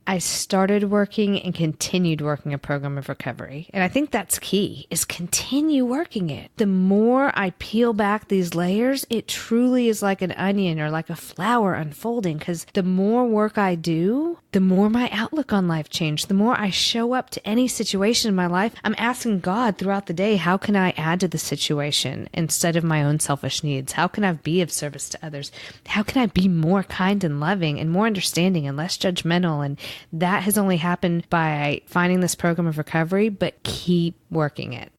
I started working and continued working a program of recovery. And I think that's key, is continue working it. The more I peel back these layers, it truly is like an onion or like a flower unfolding, because the more work I do, the more my outlook on life changes. The more I show up to any situation in my life, I'm asking God throughout the day, how can I add to the situation instead of my own selfish needs? How can I be of service to others? How can I be more kind and loving and more understanding and less judgmental? And that has only happened by finding this program of recovery, but keep working it.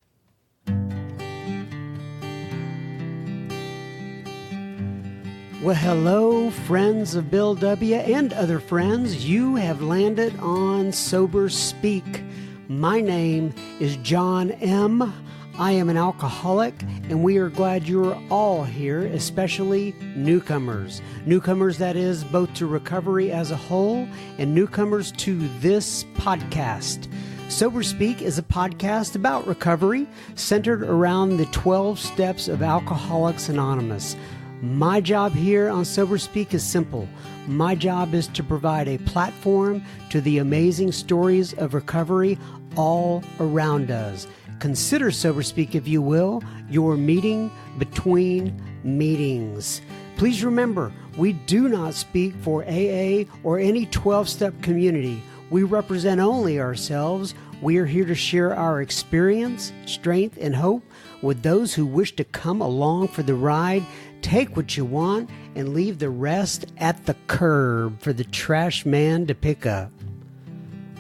Well, hello, friends of Bill W. and other friends. You have landed on Sober Speak. My name is John M. I am an alcoholic, and we are glad you're all here, especially newcomers. Newcomers, that is, both to recovery as a whole and newcomers to this podcast. Sober Speak is a podcast about recovery centered around the 12 steps of Alcoholics Anonymous. My job here on Sober Speak is simple. My job is to provide a platform to the amazing stories of recovery all around us. Consider Sober Speak, if you will, your meeting between meetings. Please remember, we do not speak for AA or any 12-step community. We represent only ourselves. We are here to share our experience, strength, and hope with those who wish to come along for the ride. Take what you want and leave the rest at the curb for the trash man to pick up.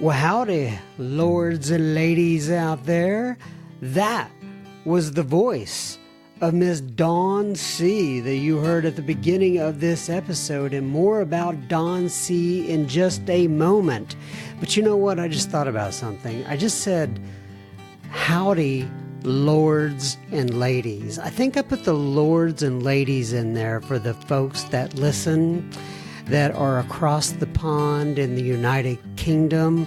Well, howdy, lords and ladies out there. That was the voice of Miss Dawn C. that you heard at the beginning of this episode, and more about Dawn C. in just a moment. But you know what? I just thought about something. I just said, howdy, lords and ladies. I think I put the lords and ladies in there for the folks that listen, that are across the pond in the United Kingdom.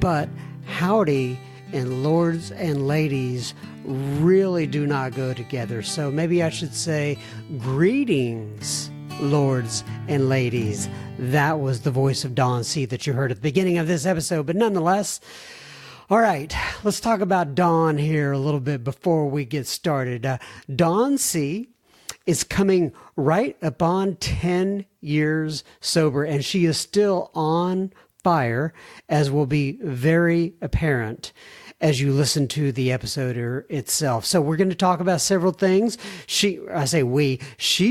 But howdy and lords and ladies really do not go together. So maybe I should say greetings, lords and ladies. That was the voice of Dawn C. that you heard at the beginning of this episode. But nonetheless, all right, let's talk about Dawn here a little bit before we get started. Dawn C. is coming right upon 10 years sober, and she is still on fire, as will be very apparent as you listen to the episode itself. So we're going to talk about several things. She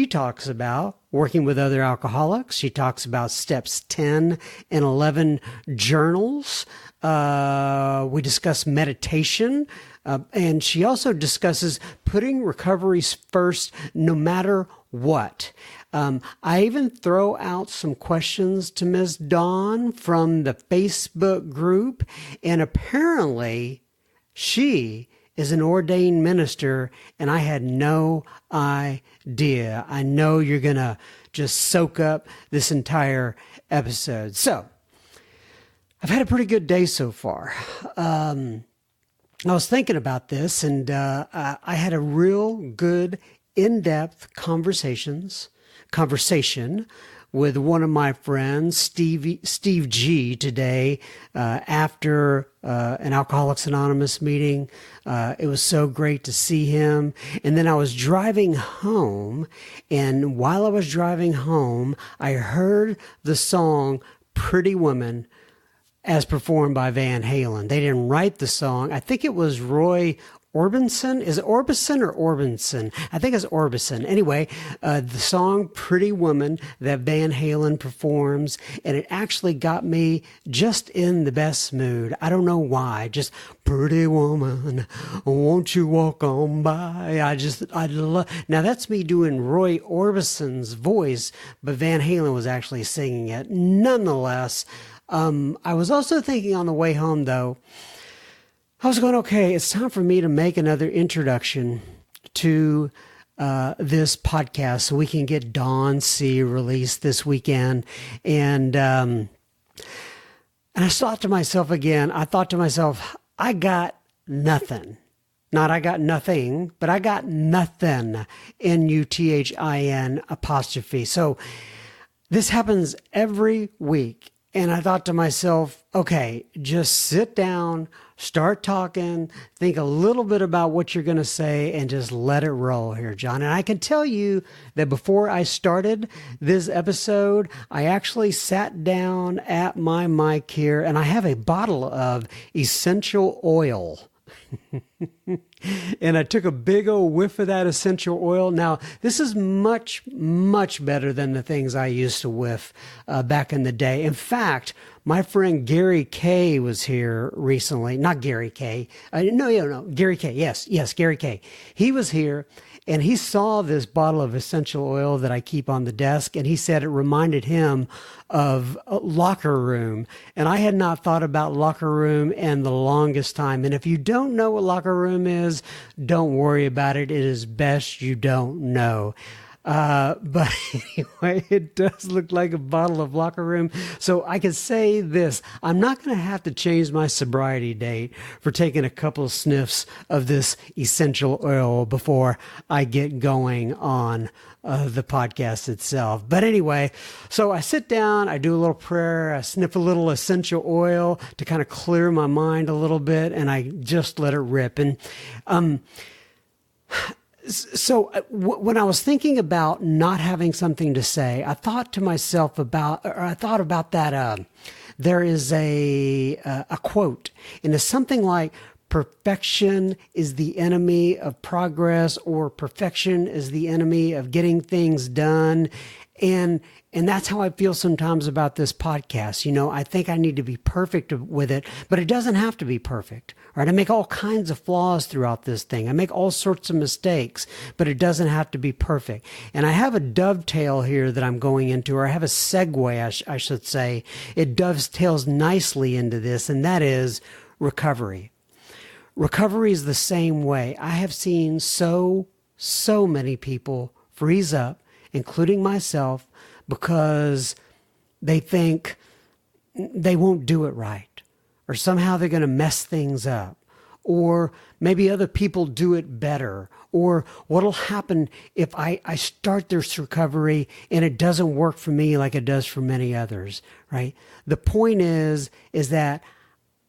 talks about working with other alcoholics. She talks about steps 10 and 11 journals. We discuss meditation. And she also discusses putting recoveries first no matter what. I even throw out some questions to Ms. Dawn from the Facebook group, and apparently she is an ordained minister, and I had no idea. I know you're going to just soak up this entire episode. So, I've had a pretty good day so far. I was thinking about this, and I had a real good in-depth conversation with one of my friends, Steve G, today after an Alcoholics Anonymous meeting. It was so great to see him. And then I was driving home, and while I was driving home, I heard the song Pretty Woman as performed by Van Halen. They didn't write the song. I think it was Roy Orbison. Is it Orbison or Orbison? I think it's Orbison. Anyway, the song Pretty Woman that Van Halen performs, and it actually got me just in the best mood. I don't know why. Just pretty woman, won't you walk on by? I love. Now that's me doing Roy Orbison's voice, but Van Halen was actually singing it. Nonetheless, I was also thinking on the way home, though, I was going, okay, it's time for me to make another introduction to this podcast so we can get Dawn C released this weekend. And I thought to myself again, I got nothing. Not I got nothing, but I got nothing, N-U-T-H-I-N apostrophe. So this happens every week. And I thought to myself, okay, just sit down, start talking, think a little bit about what you're going to say, and just let it roll here, John. And I can tell you that before I started this episode, I actually sat down at my mic here, and I have a bottle of essential oil. And I took a big old whiff of that essential oil. Now, this is much, much better than the things I used to whiff back in the day. In fact, my friend Gary Kay was here recently. Not Gary Kay. No, Gary Kay. Yes, Gary Kay. He was here, and he saw this bottle of essential oil that I keep on the desk, and he said it reminded him of a locker room. And I had not thought about locker room in the longest time. And if you don't know what locker room is, don't worry about it. It is best you don't know. But anyway, it does look like a bottle of locker room. So I can say this, I'm not going to have to change my sobriety date for taking a couple of sniffs of this essential oil before I get going on the podcast itself. But anyway, so I sit down, I do a little prayer, I sniff a little essential oil to kind of clear my mind a little bit, and I just let it rip. And, so when I was thinking about not having something to say, I thought to myself about that, there is a quote, and it's something like, perfection is the enemy of progress, or perfection is the enemy of getting things done. And that's how I feel sometimes about this podcast. You know, I think I need to be perfect with it, but it doesn't have to be perfect. Right? I make all kinds of flaws throughout this thing. I make all sorts of mistakes, but it doesn't have to be perfect. And I have a dovetail here that I'm going into, or I have a segue, I should say. It dovetails nicely into this, and that is recovery. Recovery is the same way. I have seen so many people freeze up, including myself, because they think they won't do it right, or somehow they're going to mess things up, or maybe other people do it better, or what'll happen if I start this recovery and it doesn't work for me like it does for many others, right? The point is that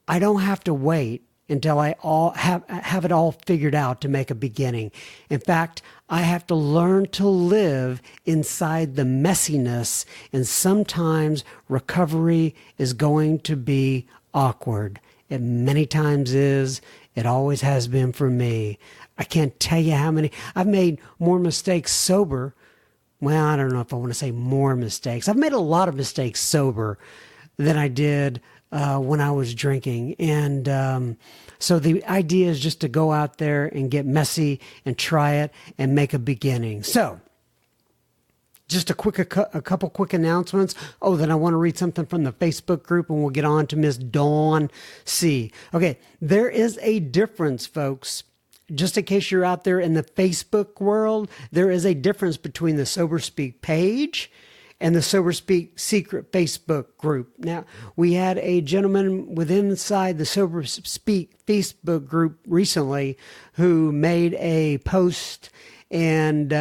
I don't have to wait until I have it all figured out to make a beginning. In fact, I have to learn to live inside the messiness, and sometimes recovery is going to be awkward. It many times is. It always has been for me. I can't tell you how many. I've made more mistakes sober. Well, I don't know if I want to say more mistakes. I've made a lot of mistakes sober than I did when I was drinking. And so the idea is just to go out there and get messy and try it and make a beginning. So just a couple quick announcements. Oh, then I want to read something from the Facebook group, and we'll get on to Miss Dawn C. Okay, there is a difference, folks. Just in case you're out there in the Facebook world, there is a difference between the Sober Speak page and the Sober Speak secret Facebook group. Now, we had a gentleman inside the Sober Speak Facebook group recently who made a post, and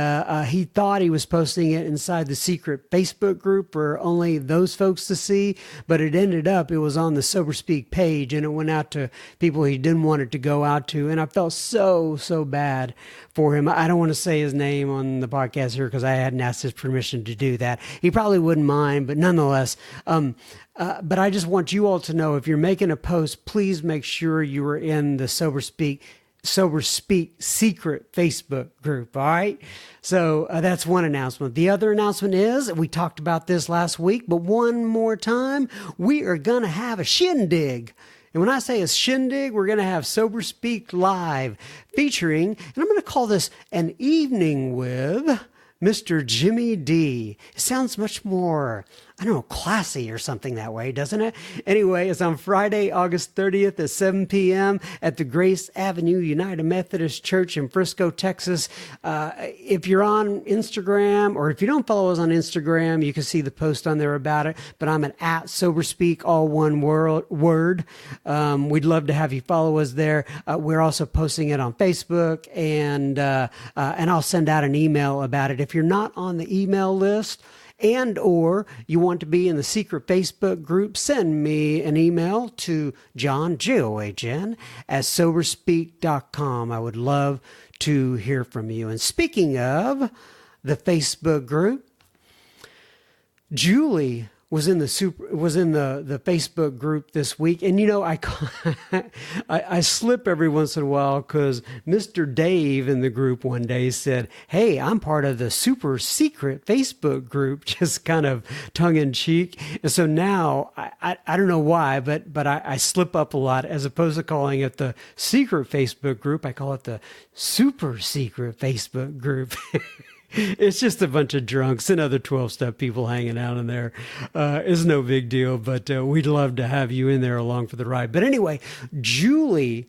he thought he was posting it inside the secret Facebook group for only those folks to see, but it ended up, it was on the Sober Speak page, and it went out to people he didn't want it to go out to, and I felt so bad for him. I don't want to say his name on the podcast here because I hadn't asked his permission to do that. He probably wouldn't mind, but nonetheless, but I just want you all to know, if you're making a post, please make sure you are in the Sober Speak secret Facebook group. All right. So that's one announcement. The other announcement is, we talked about this last week, but one more time, we are going to have a shindig. And when I say a shindig, we're going to have Sober Speak Live featuring, and I'm going to call this an evening with Mr. Jimmy D. It sounds much more, I don't know, classy or something that way, doesn't it? Anyway, it's on Friday, August 30th at 7 p.m. at the Grace Avenue United Methodist Church in Frisco, Texas. If you're on Instagram, or if you don't follow us on Instagram, you can see the post on there about it. But I'm at @SoberSpeak, all one word. We'd love to have you follow us there. We're also posting it on Facebook, and I'll send out an email about it. If you're not on the email list, and or you want to be in the secret Facebook group, send me an email to John, John, at soberspeak.com. I would love to hear from you. And speaking of the Facebook group, Julie was in the Facebook group this week, and I slip every once in a while because Mr. Dave in the group one day said, "Hey, I'm part of the super secret Facebook group," just kind of tongue in cheek. And so now I don't know why, but I slip up a lot. As opposed to calling it the secret Facebook group, I call it the super secret Facebook group. It's just a bunch of drunks and other 12-step people hanging out in there. It's no big deal, but we'd love to have you in there along for the ride. But anyway, Julie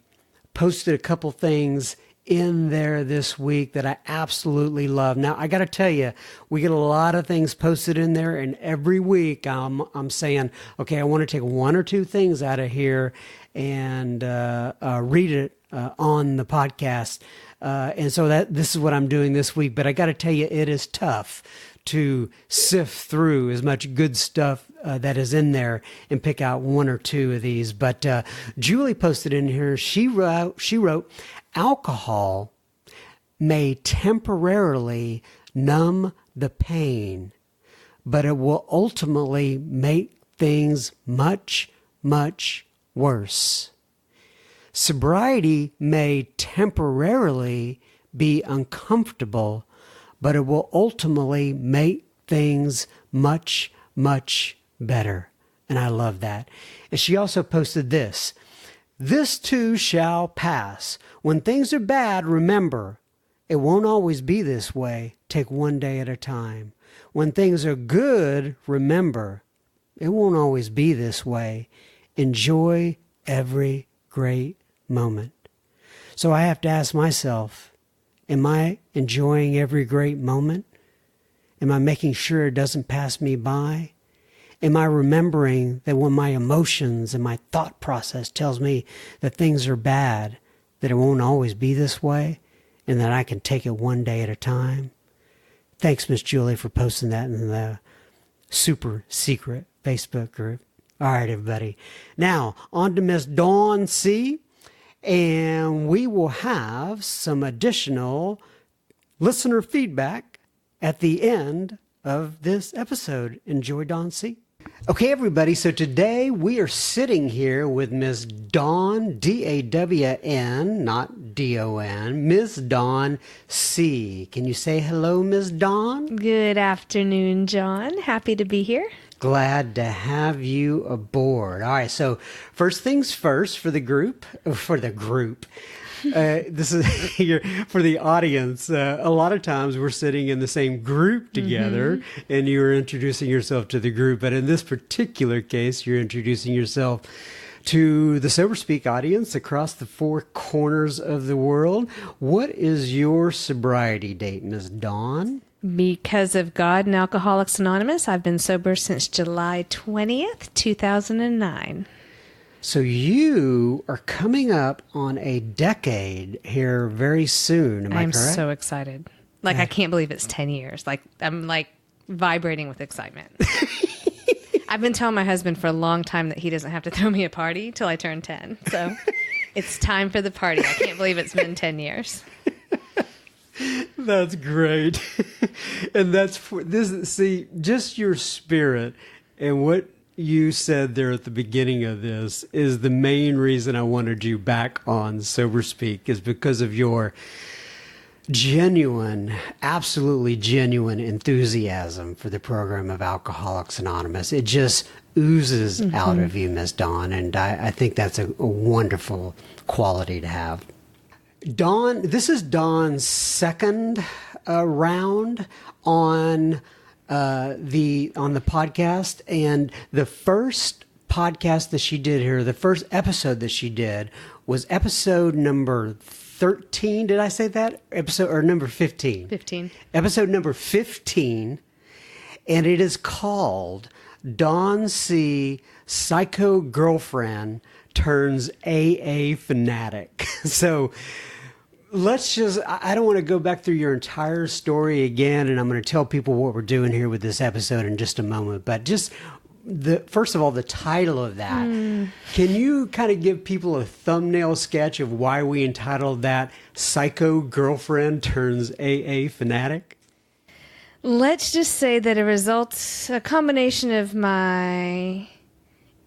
posted a couple things in there this week that I absolutely love. Now, I got to tell you, we get a lot of things posted in there, and every week I'm saying, okay, I want to take one or two things out of here and read it on the podcast. And so this is what I'm doing this week. But I got to tell you, it is tough to sift through as much good stuff that is in there and pick out one or two of these. But Julie posted in here, she wrote, alcohol may temporarily numb the pain, but it will ultimately make things much, much worse. Sobriety may temporarily be uncomfortable, but it will ultimately make things much, much better. And I love that. And she also posted this. This too shall pass. When things are bad, remember, it won't always be this way. Take one day at a time. When things are good, remember, it won't always be this way. Enjoy every great moment. So I have to ask myself, am I enjoying every great moment? Am I making sure it doesn't pass me by? Am I remembering that when my emotions and my thought process tells me that things are bad, that it won't always be this way and that I can take it one day at a time? Thanks, Miss Julie, for posting that in the super secret Facebook group. All right, everybody. Now, on to Miss Dawn C., and we will have some additional listener feedback at the end of this episode. Enjoy, Dawn C. Okay, everybody. So today we are sitting here with Miss Dawn, D-A-W-N, not D-O-N, Miss Dawn C. Can you say hello, Miss Dawn? Good afternoon, John. Happy to be here. Glad to have you aboard. All right, so first things first for the group. This is for the audience. A lot of times we're sitting in the same group together, and you're introducing yourself to the group. But in this particular case, you're introducing yourself to the Sober Speak audience across the four corners of the world. What is your sobriety date, Ms. Dawn? Because of God and Alcoholics Anonymous, I've been sober since July 20th, 2009. So you are coming up on a decade here very soon. Am I correct? I'm so excited. I can't believe it's 10 years. I'm vibrating with excitement. I've been telling my husband for a long time that he doesn't have to throw me a party till I turn 10. So it's time for the party. I can't believe it's been 10 years. That's great. And that's for this. See, just your spirit and what you said there at the beginning of this is the main reason I wanted you back on Sober Speak, is because of your genuine, absolutely genuine enthusiasm for the program of Alcoholics Anonymous. It just oozes out of you, Miss Dawn, and I think that's a wonderful quality to have. Dawn, this is Dawn's second round on the podcast, and the first podcast that she did here, the first episode that she did was episode number 13. Did I say that? Number 15? 15. Episode number 15, and it is called Dawn C. Psycho Girlfriend Turns AA Fanatic. So I don't want to go back through your entire story again, and I'm going to tell people what we're doing here with this episode in just a moment. But just first of all, the title of that. Can you kind of give people a thumbnail sketch of why we entitled that Psycho Girlfriend Turns AA Fanatic? Let's just say that it results a combination of my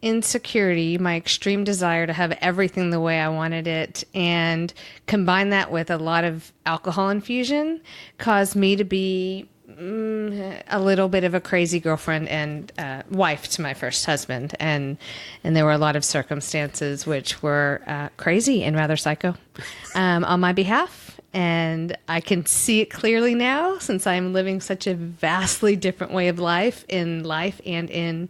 insecurity, my extreme desire to have everything the way I wanted it, and combine that with a lot of alcohol infusion, caused me to be a little bit of a crazy girlfriend and wife to my first husband. And there were a lot of circumstances which were crazy and rather psycho on my behalf. And I can see it clearly now, since I'm living such a vastly different way of life and in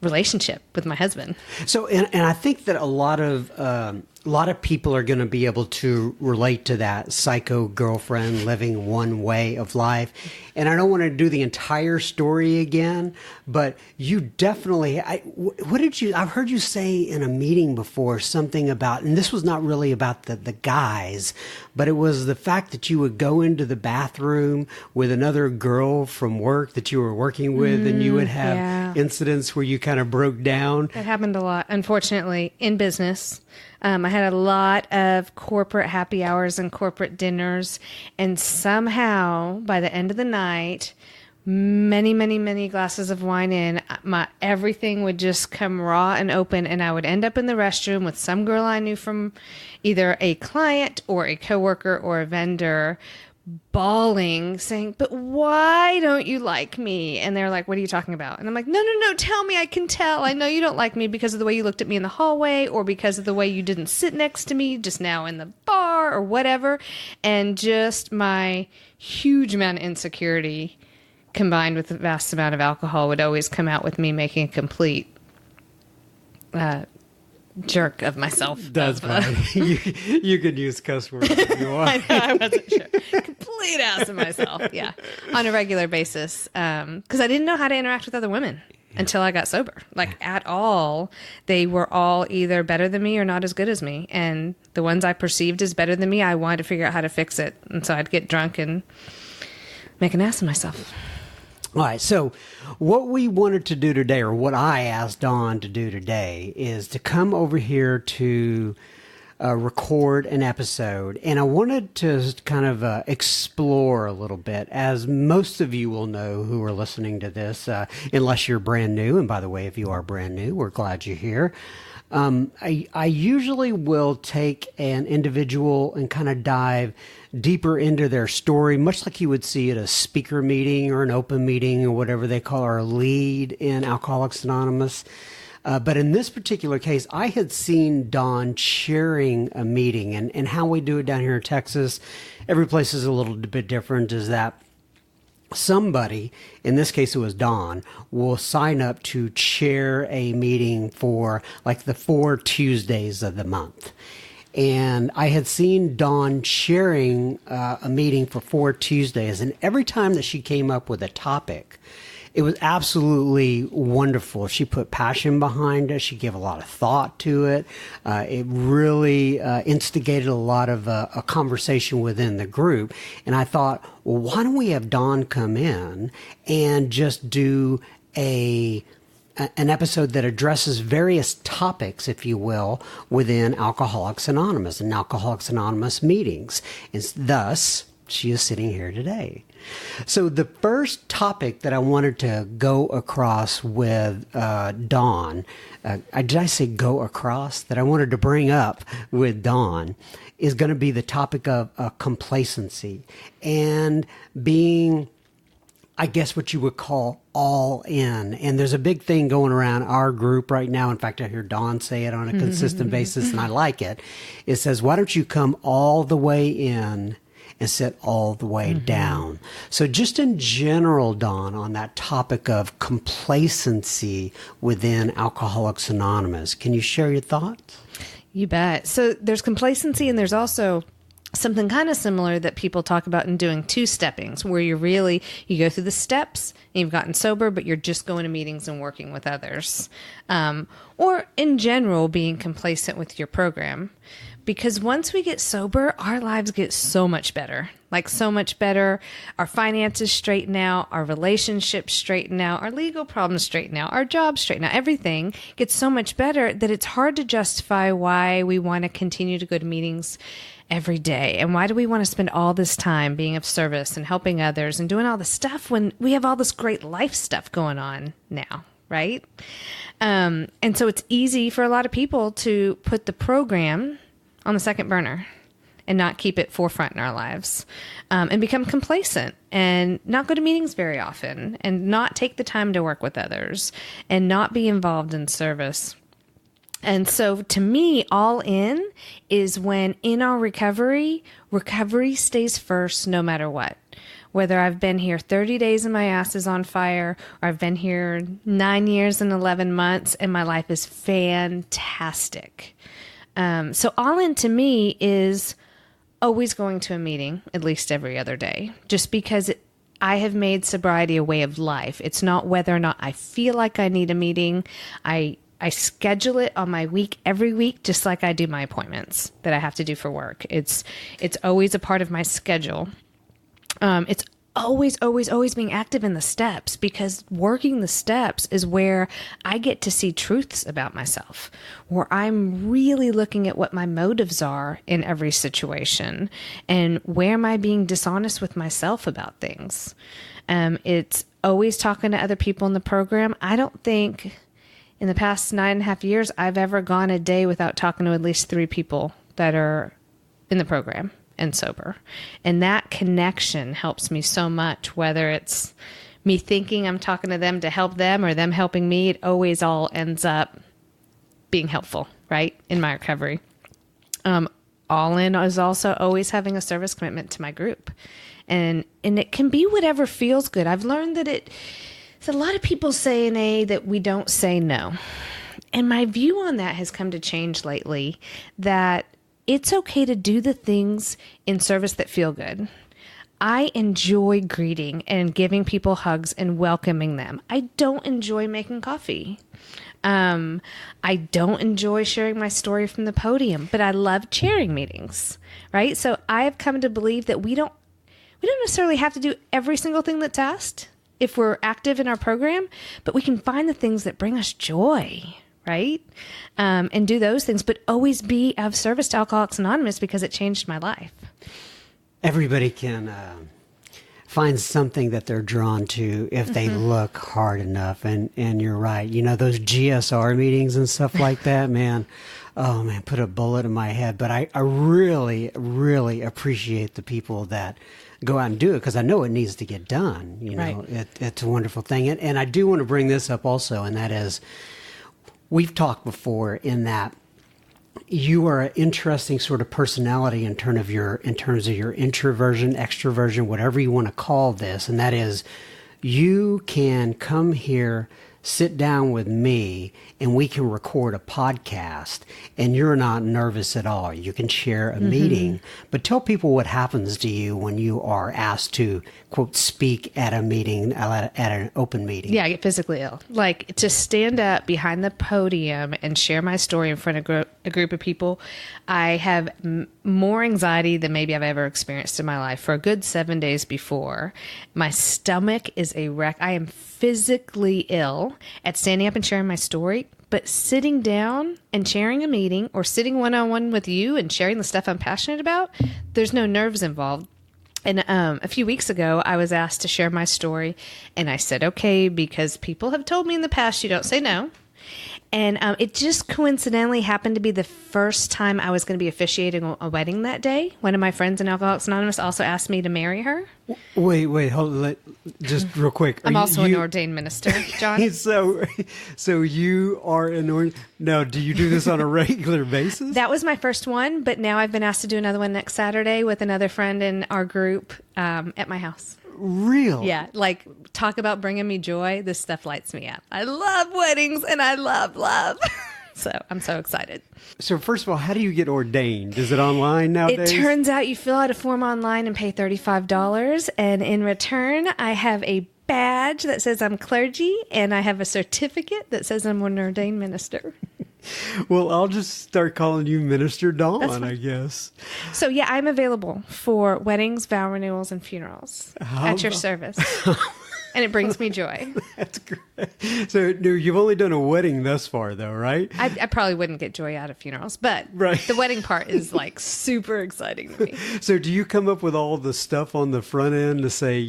relationship with my husband. So, and I think that a lot of people are going to be able to relate to that psycho girlfriend living one way of life. And I don't want to do the entire story again, but you definitely, I've heard you say in a meeting before something about, and this was not really about the guys, but it was the fact that you would go into the bathroom with another girl from work that you were working with, and you would have incidents where you kind of broke down. It happened a lot, unfortunately, in business. I had a lot of corporate happy hours and corporate dinners, and somehow by the end of the night, many glasses of wine in, everything would just come raw and open, and I would end up in the restroom with some girl I knew from either a client or a coworker or a vendor, bawling, saying, "But why don't you like me?" And they're like, "What are you talking about?" And I'm like, no, tell me. I can tell. I know you don't like me because of the way you looked at me in the hallway, or because of the way you didn't sit next to me just now in the bar, or whatever. And just my huge amount of insecurity combined with the vast amount of alcohol would always come out with me making a complete jerk of myself. That's fine. You could use cuss words if you want. I know, I wasn't sure. Complete ass of myself, yeah, on a regular basis, because I didn't know how to interact with other women until I got sober, like at all. They were all either better than me or not as good as me, and the ones I perceived as better than me, I wanted to figure out how to fix it, and so I'd get drunk and make an ass of myself. All right, so what we wanted to do today, or what I asked Dawn to do today, is to come over here to record an episode. And I wanted to kind of explore a little bit, as most of you will know who are listening to this, unless you're brand new. And by the way, if you are brand new, we're glad you're here. I usually will take an individual and kind of dive deeper into their story, much like you would see at a speaker meeting or an open meeting or whatever they call our lead in Alcoholics Anonymous. But in this particular case, I had seen Dawn chairing a meeting, and how we do it down here in Texas, every place is a little bit different, is that somebody, in this case it was Dawn, will sign up to chair a meeting for like the 4 Tuesdays of the month. And I had seen Dawn chairing a meeting for 4 Tuesdays, and every time that she came up with a topic, it was absolutely wonderful. She put passion behind it. She gave a lot of thought to it. It really instigated a lot of a conversation within the group. And I thought, well, why don't we have Dawn come in and just do an episode that addresses various topics, if you will, within Alcoholics Anonymous and Alcoholics Anonymous meetings. And thus, she is sitting here today. So the first topic that I wanted to go across with Dawn, did I say go across? That I wanted to bring up with Dawn is going to be the topic of complacency and being, I guess, what you would call all in. And there's a big thing going around our group right now. In fact, I hear Dawn say it on a consistent basis, and I like it. It says, why don't you come all the way in and sit all the way down? So just in general, Dawn, on that topic of complacency within Alcoholics Anonymous, can you share your thoughts? You bet. So there's complacency, and there's also something kind of similar that people talk about in doing two-steppings, where you go through the steps and you've gotten sober, but you're just going to meetings and working with others. Or in general, being complacent with your program. Because once we get sober, our lives get so much better. Like so much better. Our finances straighten out, our relationships straighten out, our legal problems straighten out, our jobs straighten out. Everything gets so much better that it's hard to justify why we want to continue to go to meetings every day. And why do we want to spend all this time being of service and helping others and doing all this stuff when we have all this great life stuff going on now, right? And so it's easy for a lot of people to put the program on the second burner and not keep it forefront in our lives, and become complacent and not go to meetings very often and not take the time to work with others and not be involved in service. And so to me, all in is when in our recovery stays first no matter what. Whether I've been here 30 days and my ass is on fire, or I've been here 9 years and 11 months and my life is fantastic. So all in to me is always going to a meeting at least every other day, just because I have made sobriety a way of life. It's not whether or not I feel like I need a meeting. I schedule it on my week every week, just like I do my appointments that I have to do for work. It's always a part of my schedule. It's always being active in the steps, because working the steps is where I get to see truths about myself, where I'm really looking at what my motives are in every situation and where am I being dishonest with myself about things. It's always talking to other people in the program. I don't think in the past 9.5 years, I've ever gone a day without talking to at least 3 people that are in the program and sober. And that connection helps me so much, whether it's me thinking I'm talking to them to help them or them helping me. It always all ends up being helpful, right, in my recovery. All in is also always having a service commitment to my group. And it can be whatever feels good. I've learned that it's a lot of people say in AA that we don't say no. And my view on that has come to change lately, that it's okay to do the things in service that feel good. I enjoy greeting and giving people hugs and welcoming them. I don't enjoy making coffee. I don't enjoy sharing my story from the podium, but I love chairing meetings, right? So I have come to believe that we don't necessarily have to do every single thing that's asked if we're active in our program, but we can find the things that bring us joy, right? And do those things, but always be of service to Alcoholics Anonymous, because it changed my life. Everybody can find something that they're drawn to if they look hard enough. And you're right. You know, those GSR meetings and stuff like that, man. Oh, man, put a bullet in my head. But I really, really appreciate the people that go out and do it, because I know it needs to get done. You know, right. It's a wonderful thing. And I do want to bring this up also, and that is, we've talked before in that you are an interesting sort of personality in terms of your introversion, extroversion, whatever you want to call this. And that is, you can come here, sit down with me, and we can record a podcast, and you're not nervous at all. You can share a meeting, but tell people what happens to you when you are asked to, quote, speak at a meeting, at an open meeting. Yeah, I get physically ill. Like, to stand up behind the podium and share my story in front of a group of people, I have more anxiety than maybe I've ever experienced in my life for a good 7 days before. My stomach is a wreck. I am physically ill at standing up and sharing my story, but sitting down and sharing a meeting or sitting one-on-one with you and sharing the stuff I'm passionate about, there's no nerves involved. And a few weeks ago, I was asked to share my story, and I said, okay, because people have told me in the past, you don't say no. And it just coincidentally happened to be the first time I was going to be officiating a wedding that day. One of my friends in Alcoholics Anonymous also asked me to marry her. Wait, hold on. Just real quick. I'm also an ordained minister, John. So you are an ordained... Now, do you do this on a regular basis? That was my first one, but now I've been asked to do another one next Saturday with another friend in our group at my house. Real? Yeah, like, talk about bringing me joy. This stuff lights me up. I love weddings and I love love. So I'm so excited. So first of all, how do you get ordained? Is it online nowadays? It turns out you fill out a form online and pay $35. And in return, I have a badge that says I'm clergy, and I have a certificate that says I'm an ordained minister. Well, I'll just start calling you Minister Dawn, I guess. So, yeah, I'm available for weddings, vow renewals, and funerals at your service. And it brings me joy. That's great. So you've only done a wedding thus far, though, right? I probably wouldn't get joy out of funerals, but the wedding part is like super exciting to me. So do you come up with all the stuff on the front end to say,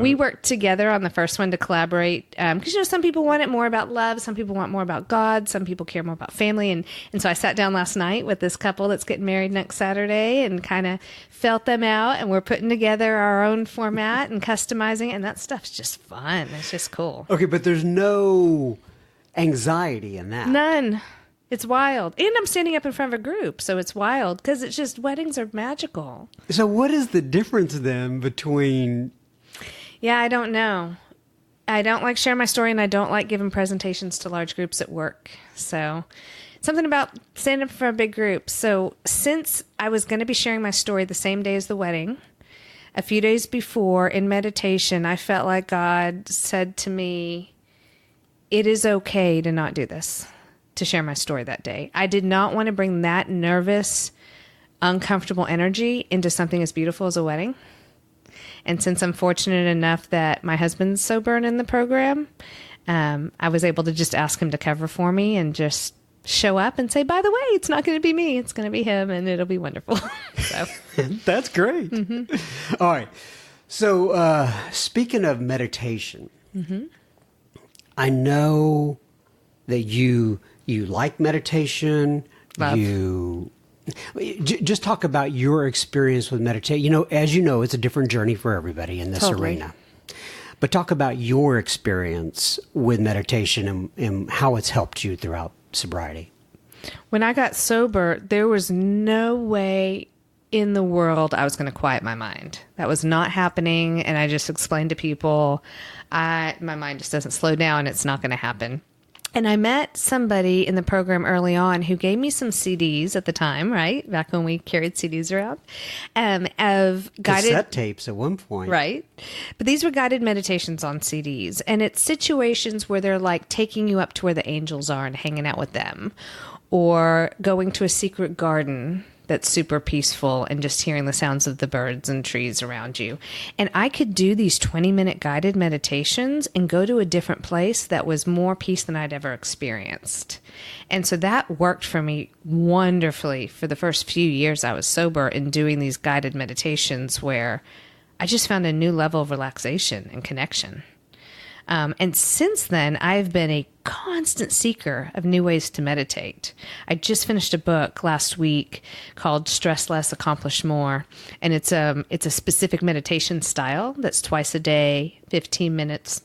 we worked together on the first one to collaborate. Because, some people want it more about love. Some people want more about God. Some people care more about family. And so I sat down last night with this couple that's getting married next Saturday and kind of felt them out. And we're putting together our own format and customizing it. And that stuff's just fun. It's just cool. Okay, but there's no anxiety in that. None. It's wild. And I'm standing up in front of a group, so it's wild because it's just weddings are magical. So what is the difference then between... Yeah, I don't know. I don't like sharing my story, and I don't like giving presentations to large groups at work. So something about standing up for a big group. So since I was going to be sharing my story the same day as the wedding, a few days before in meditation, I felt like God said to me, it is okay to not do this, to share my story that day. I did not want to bring that nervous, uncomfortable energy into something as beautiful as a wedding. And since I'm fortunate enough that my husband's sober and in the program, I was able to just ask him to cover for me and just show up and say, by the way, it's not going to be me. It's going to be him, and it'll be wonderful. So That's great. Mm-hmm. All right. So speaking of meditation, I know that you like meditation. Love. Just talk about your experience with meditation. As you know, it's a different journey for everybody in this arena. But talk about your experience with meditation and how it's helped you throughout sobriety. When I got sober, there was no way in the world I was going to quiet my mind. That was not happening. And I just explained to people, my mind just doesn't slow down. It's not going to happen. And I met somebody in the program early on who gave me some CDs at the time, right? Back when we carried CDs around, of guided cassette tapes at one point. Right. But these were guided meditations on CDs. And it's situations where they're like taking you up to where the angels are and hanging out with them, or going to a secret garden that's super peaceful and just hearing the sounds of the birds and trees around you. And I could do these 20-minute guided meditations and go to a different place that was more peace than I'd ever experienced. And so that worked for me wonderfully for the first few years I was sober in doing these guided meditations where I just found a new level of relaxation and connection. And since then, I've been a constant seeker of new ways to meditate. I just finished a book last week called Stress Less, Accomplish More. And it's a specific meditation style that's twice a day, 15 minutes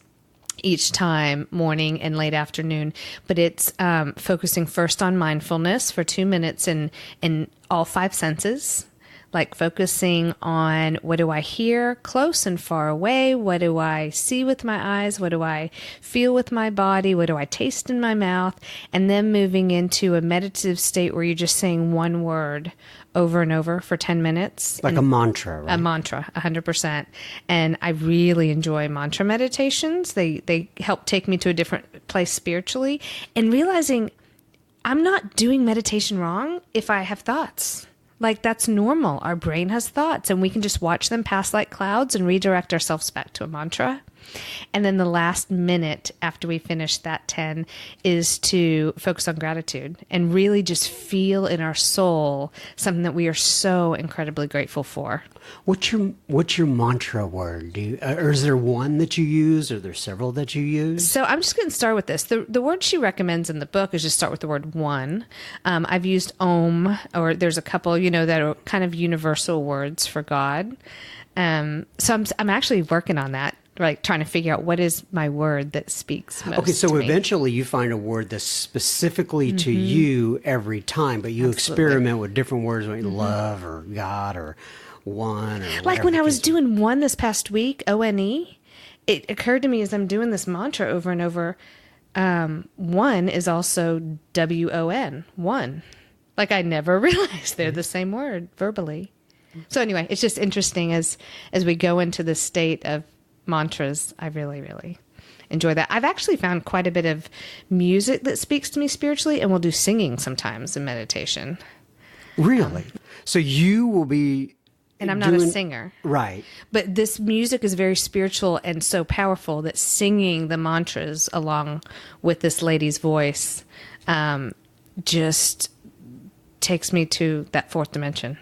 each time, morning and late afternoon. But it's focusing first on mindfulness for 2 minutes in all 5 senses. Like focusing on what do I hear close and far away? What do I see with my eyes? What do I feel with my body? What do I taste in my mouth? And then moving into a meditative state where you're just saying one word over and over for 10 minutes. Like a mantra, right? A mantra, 100%. And I really enjoy mantra meditations. They help take me to a different place spiritually. And realizing I'm not doing meditation wrong if I have thoughts. Like, that's normal. Our brain has thoughts, and we can just watch them pass like clouds and redirect ourselves back to a mantra. And then the last minute after we finish that 10 is to focus on gratitude and really just feel in our soul something that we are so incredibly grateful for. What's your mantra word? Or is there one that you use? Or are there several that you use? So I'm just going to start with this. The word she recommends in the book is just start with the word one. I've used Om, or there's a couple, that are kind of universal words for God. So I'm actually working on that. Like trying to figure out what is my word that speaks most. Okay, so to me. eventually you find a word that's specifically to you every time, but you experiment with different words like love or God or one. Or like when I was doing one this past week, ONE, it occurred to me as I'm doing this mantra over and over, one is also WON, one. Like I never realized they're the same word verbally. So anyway, it's just interesting as we go into this state of mantras. I really, really enjoy that. I've actually found quite a bit of music that speaks to me spiritually, and we'll do singing sometimes in meditation. Really? So you will be... And I'm not a singer. Right. But this music is very spiritual and so powerful that singing the mantras along with this lady's voice just takes me to that fourth dimension.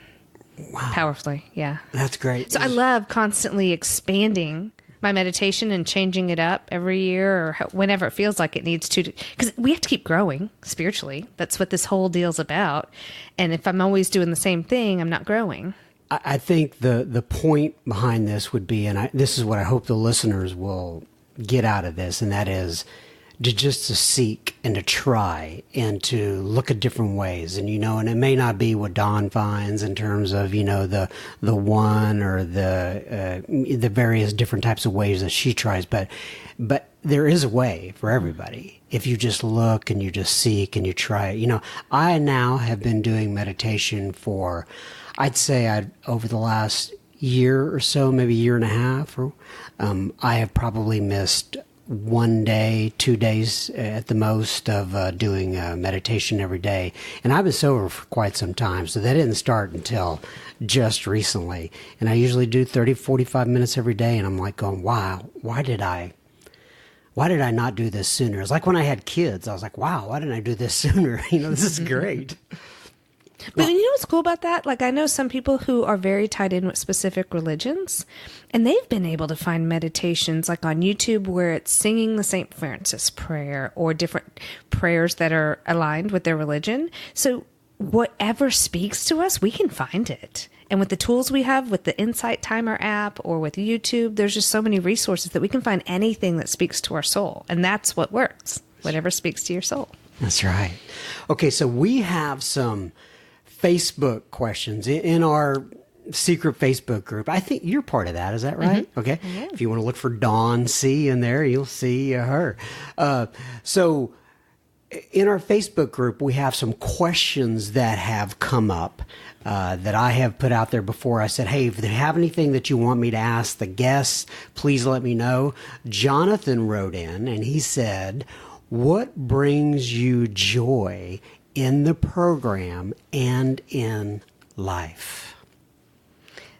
Wow. Powerfully, yeah. That's great. So I love constantly expanding my meditation and changing it up every year or whenever it feels like it needs to, because we have to keep growing spiritually. That's what this whole deal's about. And if I'm always doing the same thing, I'm not growing. I think the point behind this would be, and this is what I hope the listeners will get out of this, and that is to seek and to try and to look at different ways. And, and it may not be what Dawn finds in terms of, the one or the various different types of ways that she tries, but there is a way for everybody. If you just look and you just seek and you try, I now have been doing meditation for, I'd say over the last year or so, maybe year and a half, I have probably missed 1 day, 2 days at the most of doing meditation every day. And I've been sober for quite some time, so that didn't start until just recently. And I usually do 30, 45 minutes every day, and I'm like going, wow, why did I not do this sooner? It's like when I had kids, I was like, wow, why didn't I do this sooner? This is great. But you know what's cool about that? Like, I know some people who are very tied in with specific religions, and they've been able to find meditations like on YouTube where it's singing the St. Francis prayer or different prayers that are aligned with their religion. So whatever speaks to us, we can find it. And with the tools we have with the Insight Timer app or with YouTube, there's just so many resources that we can find anything that speaks to our soul. And that's what works, whatever speaks to your soul. That's right. Okay, so we have some Facebook questions in our secret Facebook group. I think you're part of that. Is that right? Mm-hmm. Okay. Yeah. If you want to look for Dawn C in there, you'll see her. So in our Facebook group, we have some questions that have come up that I have put out there before. I said, hey, if you have anything that you want me to ask the guests, please let me know. Jonathan wrote in and he said, what brings you joy in the program and in life?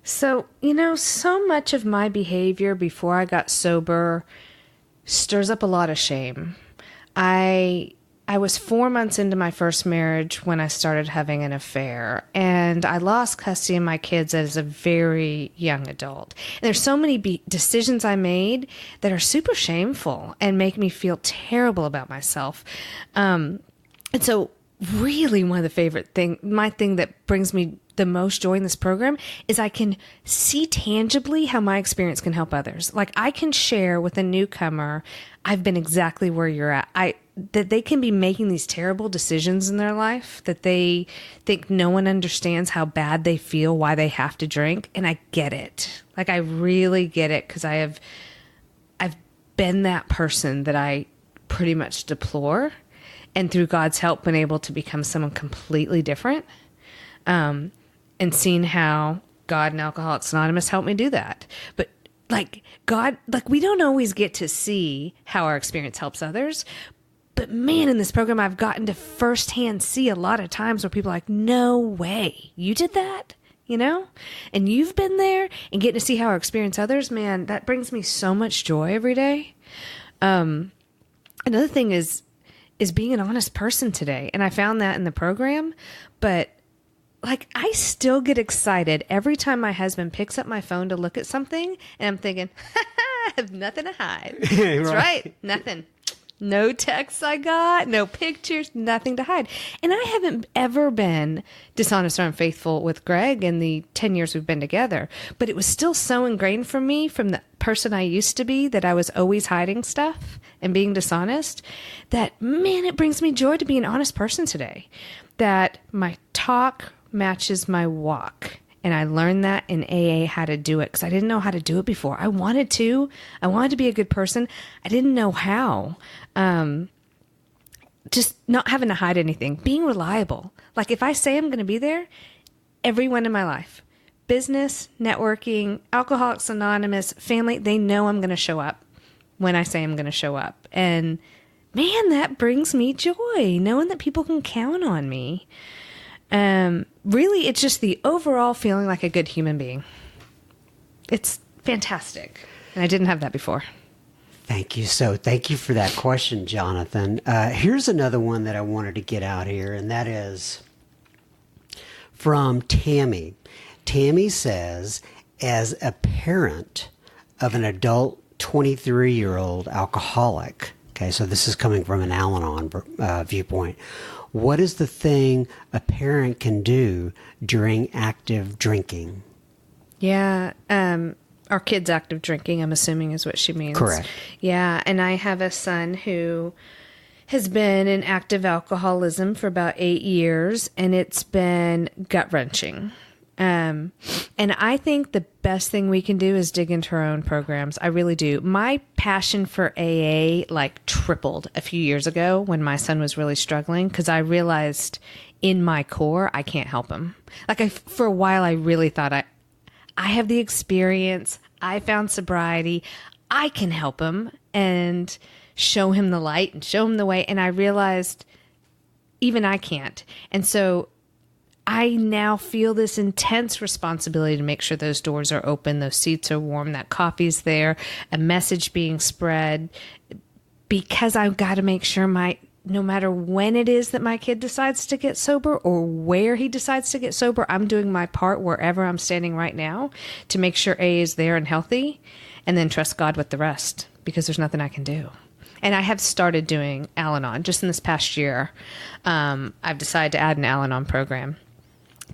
So, so much of my behavior before I got sober stirs up a lot of shame. I was 4 months into my first marriage when I started having an affair, and I lost custody of my kids as a very young adult. And there's so many decisions I made that are super shameful and make me feel terrible about myself. And so really one of the my thing that brings me the most joy in this program is I can see tangibly how my experience can help others. Like I can share with a newcomer, I've been exactly where you're at. That they can be making these terrible decisions in their life, that they think no one understands how bad they feel, why they have to drink. And I get it. Like I really get it because I've been that person that I pretty much deplore. And through God's help, been able to become someone completely different, and seen how God and Alcoholics Anonymous helped me do that. But we don't always get to see how our experience helps others. But man, in this program, I've gotten to firsthand see a lot of times where people are like, no way, you did that? And you've been there and getting to see how our experience others, man, that brings me so much joy every day. Another thing is being an honest person today. And I found that in the program, but I still get excited every time my husband picks up my phone to look at something and I'm thinking, I have nothing to hide. That's right. Nothing. No texts I got, no pictures, nothing to hide. And I haven't ever been dishonest or unfaithful with Greg in the 10 years we've been together. But it was still so ingrained from me, from the person I used to be, that I was always hiding stuff and being dishonest, that, man, it brings me joy to be an honest person today. That my talk matches my walk. And I learned that in AA how to do it because I didn't know how to do it before. I wanted to be a good person. I didn't know how. Just not having to hide anything, being reliable. Like if I say I'm going to be there, everyone in my life, business, networking, Alcoholics Anonymous, family, they know I'm going to show up. when I say I'm going to show up. And man, that brings me joy, knowing that people can count on me. Really, it's just the overall feeling like a good human being. It's fantastic. And I didn't have that before. Thank you. So thank you for that question, Jonathan. Here's another one that I wanted to get out here, and that is from Tammy. Tammy says, as a parent of an adult 23-year-old alcoholic, okay, so this is coming from an Al-Anon viewpoint, what is the thing a parent can do during active drinking? Yeah, our kids' active drinking, I'm assuming is what she means. Correct. Yeah, and I have a son who has been in active alcoholism for about 8 years, and it's been gut-wrenching. And I think the best thing we can do is dig into our own programs. I really do. My passion for AA tripled a few years ago when my son was really struggling, because I realized in my core I can't help him. For a while I really thought I have the experience. I found sobriety. I can help him and show him the light and show him the way. And I realized even I can't. And so I now feel this intense responsibility to make sure those doors are open, those seats are warm, that coffee's there, a message being spread, because I've got to make sure no matter when it is that my kid decides to get sober or where he decides to get sober, I'm doing my part wherever I'm standing right now to make sure A is there and healthy, and then trust God with the rest, because there's nothing I can do. And I have started doing Al-Anon just in this past year. I've decided to add an Al-Anon program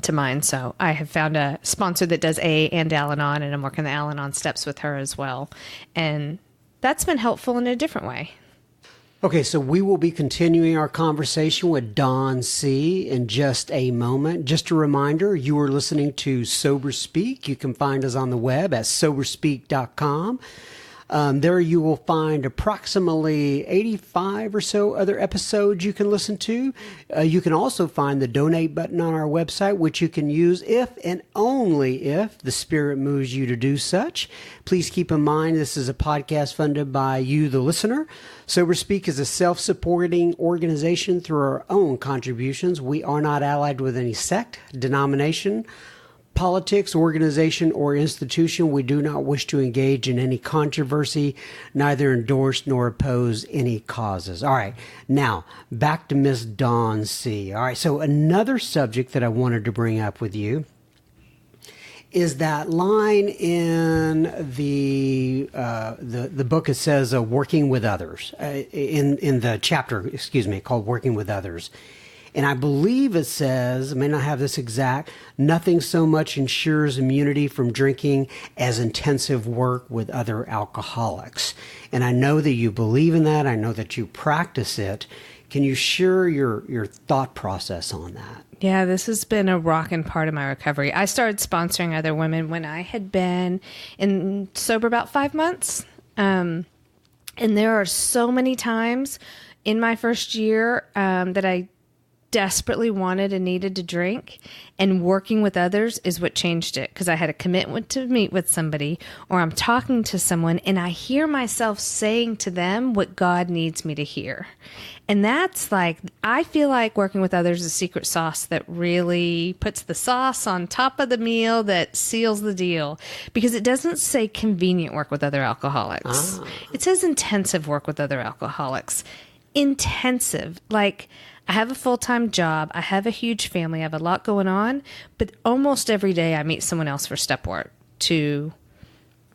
to mine. So I have found a sponsor that does AA and Al-Anon, and I'm working the Al-Anon steps with her as well. And that's been helpful in a different way. Okay, so we will be continuing our conversation with Dawn C. in just a moment. Just a reminder, you are listening to Sober Speak. You can find us on the web at soberspeak.com. There you will find approximately 85 or so other episodes you can listen to. You can also find the donate button on our website, which you can use if and only if the Spirit moves you to do such. Please keep in mind this is a podcast funded by you, the listener. Sober Speak is a self-supporting organization through our own contributions. We are not allied with any sect, denomination, politics, organization, or institution. We do not wish to engage in any controversy, neither endorse nor oppose any causes. All right, now back to Miss Dawn C. All right, so another subject that I wanted to bring up with you is that line in the book. It says working with others in the chapter, called Working with Others. And I believe it says, I may not have this exact, nothing so much ensures immunity from drinking as intensive work with other alcoholics. And I know that you believe in that. I know that you practice it. Can you share your thought process on that? Yeah, this has been a rocking part of my recovery. I started sponsoring other women when I had been sober about 5 months. And there are so many times in my first year that I desperately wanted and needed to drink, and working with others is what changed it, because I had a commitment to meet with somebody, or I'm talking to someone and I hear myself saying to them what God needs me to hear. And that's I feel like working with others is a secret sauce that really puts the sauce on top of the meal that seals the deal, because it doesn't say convenient work with other alcoholics. It says intensive work with other alcoholics. Intensive. I have a full-time job. I have a huge family. I have a lot going on. But almost every day I meet someone else for step work to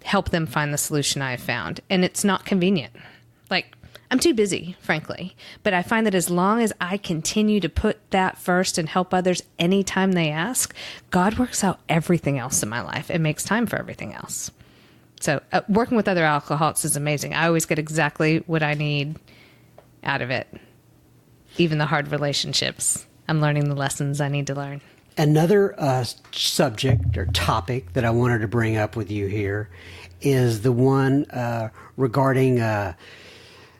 help them find the solution I have found. And it's not convenient. I'm too busy, frankly. But I find that as long as I continue to put that first and help others anytime they ask, God works out everything else in my life and makes time for everything else. So working with other alcoholics is amazing. I always get exactly what I need out of it. Even the hard relationships. I'm learning the lessons I need to learn. Another subject or topic that I wanted to bring up with you here is the one regarding,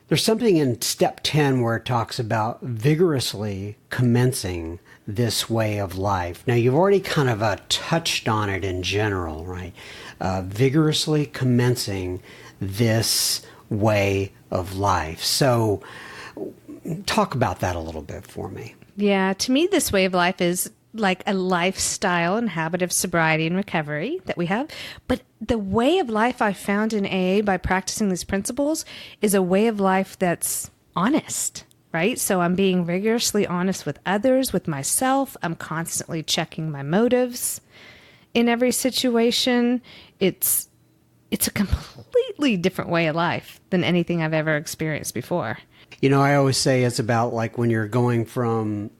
there's something in step 10 where it talks about vigorously commencing this way of life. Now, you've already kind of touched on it in general, right? Vigorously commencing this way of life. So talk about that a little bit for me. Yeah, to me, this way of life is like a lifestyle and habit of sobriety and recovery that we have. But the way of life I found in AA by practicing these principles is a way of life that's honest, right? So I'm being rigorously honest with others, with myself. I'm constantly checking my motives in every situation. It's a completely different way of life than anything I've ever experienced before. You know, I always say it's about like when you're going from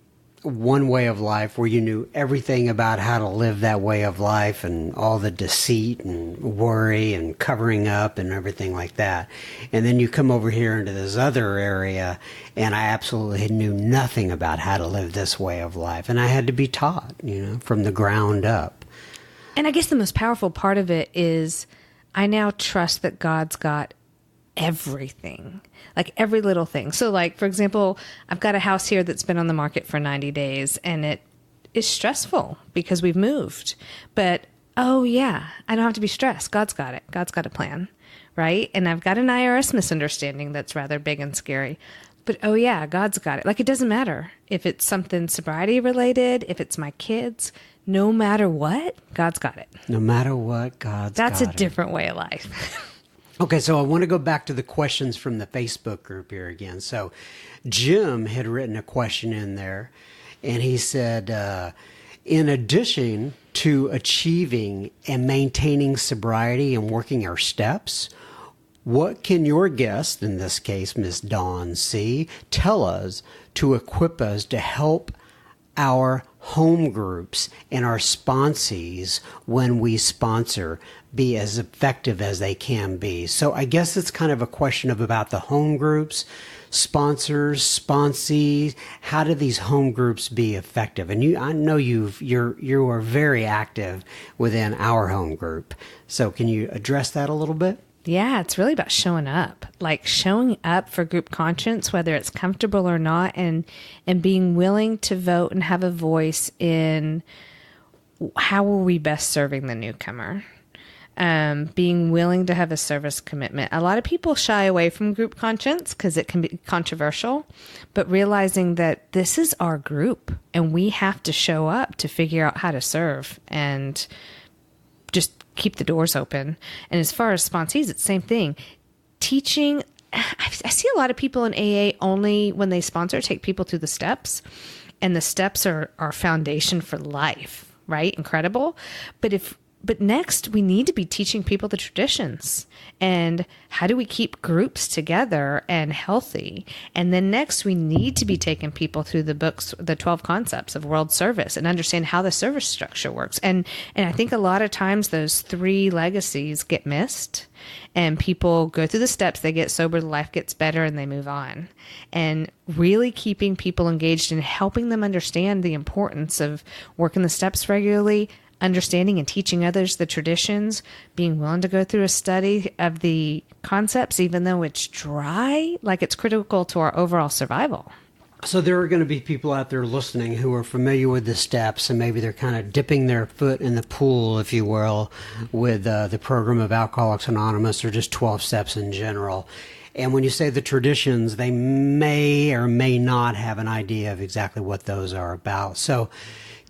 one way of life where you knew everything about how to live that way of life and all the deceit and worry and covering up and everything like that. And then you come over here into this other area and I absolutely knew nothing about how to live this way of life. And I had to be taught, from the ground up. And I guess the most powerful part of it is I now trust that God's got everything, like every little thing. So like, for example, I've got a house here that's been on the market for 90 days and it is stressful because we've moved. But, oh yeah, I don't have to be stressed. God's got it. God's got a plan, right? And I've got an IRS misunderstanding that's rather big and scary. But, oh yeah, God's got it. Like, it doesn't matter if it's something sobriety related, if it's my kids, no matter what, God's got it. No matter what, God's got it. That's a different way of life. Okay, so I want to go back to the questions from the Facebook group here again. So Jim had written a question in there, and he said, in addition to achieving and maintaining sobriety and working our steps, what can your guest, in this case, Miss Dawn C., tell us to equip us to help our home groups and our sponsees when we sponsor be as effective as they can be? So I guess it's kind of a question of about the home groups, sponsors, sponsees. How do these home groups be effective? And I know you are very active within our home group. So can you address that a little bit? Yeah, it's really about showing up, like showing up for group conscience, whether it's comfortable or not, and being willing to vote and have a voice in how are we best serving the newcomer. Being willing to have a service commitment. A lot of people shy away from group conscience because it can be controversial, but realizing that this is our group and we have to show up to figure out how to serve and just keep the doors open. And as far as sponsees, it's the same thing. Teaching, I see a lot of people in AA only when they sponsor take people through the steps, and the steps are our foundation for life, right? Incredible. But next, we need to be teaching people the traditions and how do we keep groups together and healthy. And then next, we need to be taking people through the books, the 12 concepts of world service, and understand how the service structure works. And I think a lot of times those 3 legacies get missed and people go through the steps, they get sober, life gets better, and they move on. And really keeping people engaged and helping them understand the importance of working the steps regularly, understanding and teaching others the traditions, being willing to go through a study of the concepts, even though it's dry, like it's critical to our overall survival. So there are going to be people out there listening who are familiar with the steps, and maybe they're kind of dipping their foot in the pool, if you will, with the program of Alcoholics Anonymous or just 12 steps in general. And when you say the traditions, they may or may not have an idea of exactly what those are about. So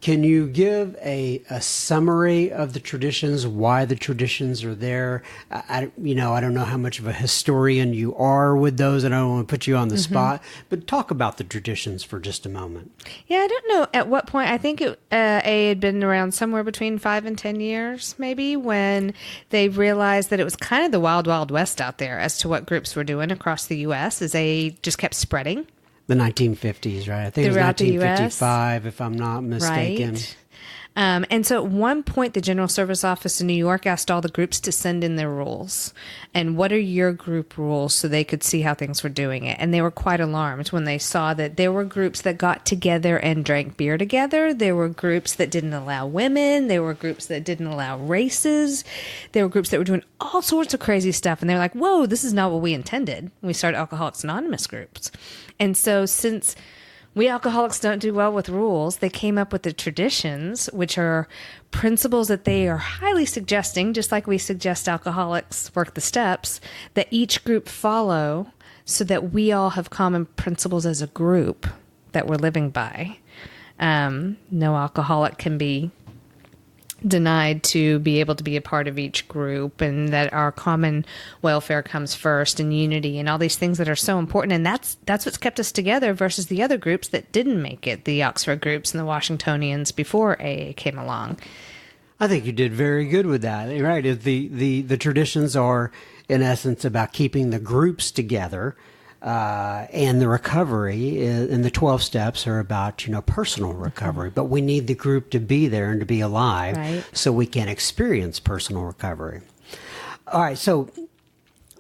can you give a summary of the traditions, why the traditions are there? I don't know how much of a historian you are with those, and I don't want to put you on the spot, but talk about the traditions for just a moment. Yeah, I don't know at what point. I think A had been around somewhere between 5 and 10 years, maybe, when they realized that it was kind of the wild, wild west out there as to what groups were doing across the U.S. as they just kept spreading. The 1950s, right? I think Throughout it was 1955, if I'm not mistaken. Right. And so at one point, the General Service Office in New York asked all the groups to send in their rules. And what are your group rules, so they could see how things were doing it. And they were quite alarmed when they saw that there were groups that got together and drank beer together. There were groups that didn't allow women. There were groups that didn't allow races. There were groups that were doing all sorts of crazy stuff. And they're like, whoa, this is not what we intended when we started Alcoholics Anonymous groups. And so since We alcoholics don't do well with rules. They came up with the traditions, which are principles that they are highly suggesting, just like we suggest alcoholics work the steps, that each group follow so that we all have common principles as a group that we're living by. No alcoholic can be denied to be able to be a part of each group, and that our common welfare comes first, and unity and all these things that are so important. And that's what's kept us together versus the other groups that didn't make it, the Oxford groups and the Washingtonians before AA came along. I think you did very good with that. Right. The traditions are, in essence, about keeping the groups together. And the recovery and the 12 steps are about, personal recovery. But we need the group to be there and to be alive, right, so we can experience personal recovery. All right. So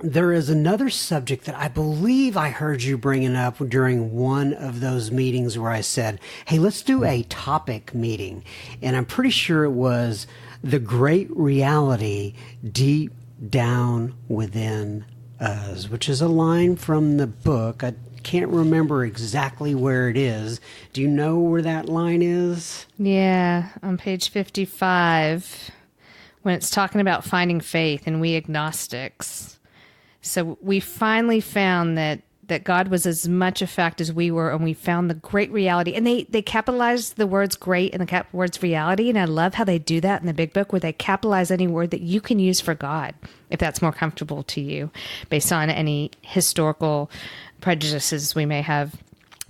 there is another subject that I believe I heard you bringing up during one of those meetings where I said, hey, let's do a topic meeting. And I'm pretty sure it was the great reality deep down within us, which is a line from the book. I can't remember exactly where it is. Do you know where that line is? Yeah, on page 55, when it's talking about finding faith and we agnostics. So we finally found that God was as much a fact as we were, and we found the great reality. And they capitalized the words great and the words reality, and I love how they do that in the big book, where they capitalize any word that you can use for God, if that's more comfortable to you, based on any historical prejudices we may have.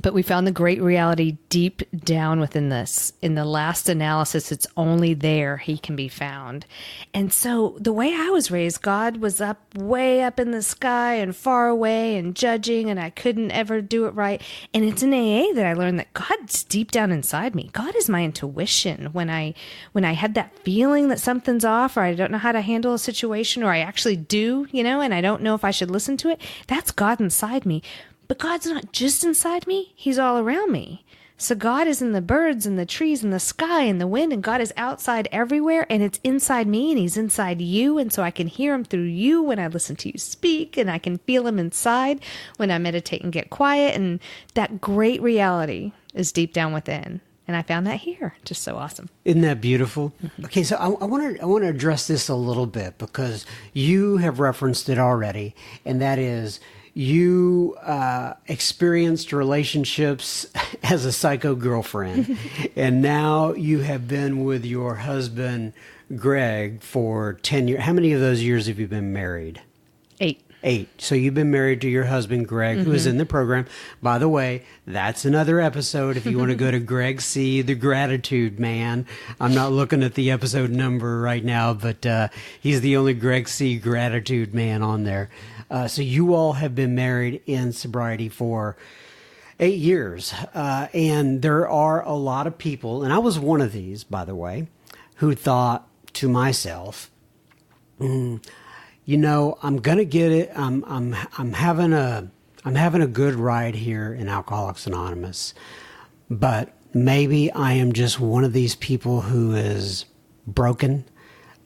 But we found the great reality deep down within this. In the last analysis, it's only there he can be found. And so the way I was raised, God was way up in the sky and far away and judging, and I couldn't ever do it right. And it's in AA that I learned that God's deep down inside me. God is my intuition. When I had that feeling that something's off, or I don't know how to handle a situation, or I actually do, and I don't know if I should listen to it, that's God inside me. But God's not just inside me. He's all around me. So God is in the birds and the trees and the sky and the wind, and God is outside everywhere, and it's inside me, and he's inside you. And so I can hear him through you when I listen to you speak, and I can feel him inside when I meditate and get quiet. And that great reality is deep down within. And I found that here. Just so awesome. Isn't that beautiful? Okay, so I want to address this a little bit, because you have referenced it already, and that is, you experienced relationships as a psycho girlfriend, and now you have been with your husband, Greg, for 10 years. How many of those years have you been married? 8. 8. So you've been married to your husband, Greg, who is in the program. By the way, that's another episode if you want to go to Greg C., the Gratitude Man. I'm not looking at the episode number right now, but he's the only Greg C. Gratitude Man on there. So you all have been married in sobriety for 8 years. And there are a lot of people, and I was one of these, by the way, who thought to myself, I'm going to get it. I'm having a good ride here in Alcoholics Anonymous, but maybe I am just one of these people who is broken.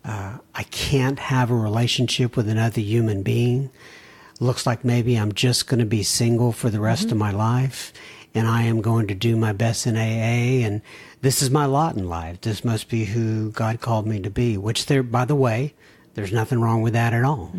I can't have a relationship with another human being. Looks like maybe I'm just going to be single for the rest of my life, and I am going to do my best in AA, and this is my lot in life. This must be who God called me to be, which by the way, there's nothing wrong with that at all.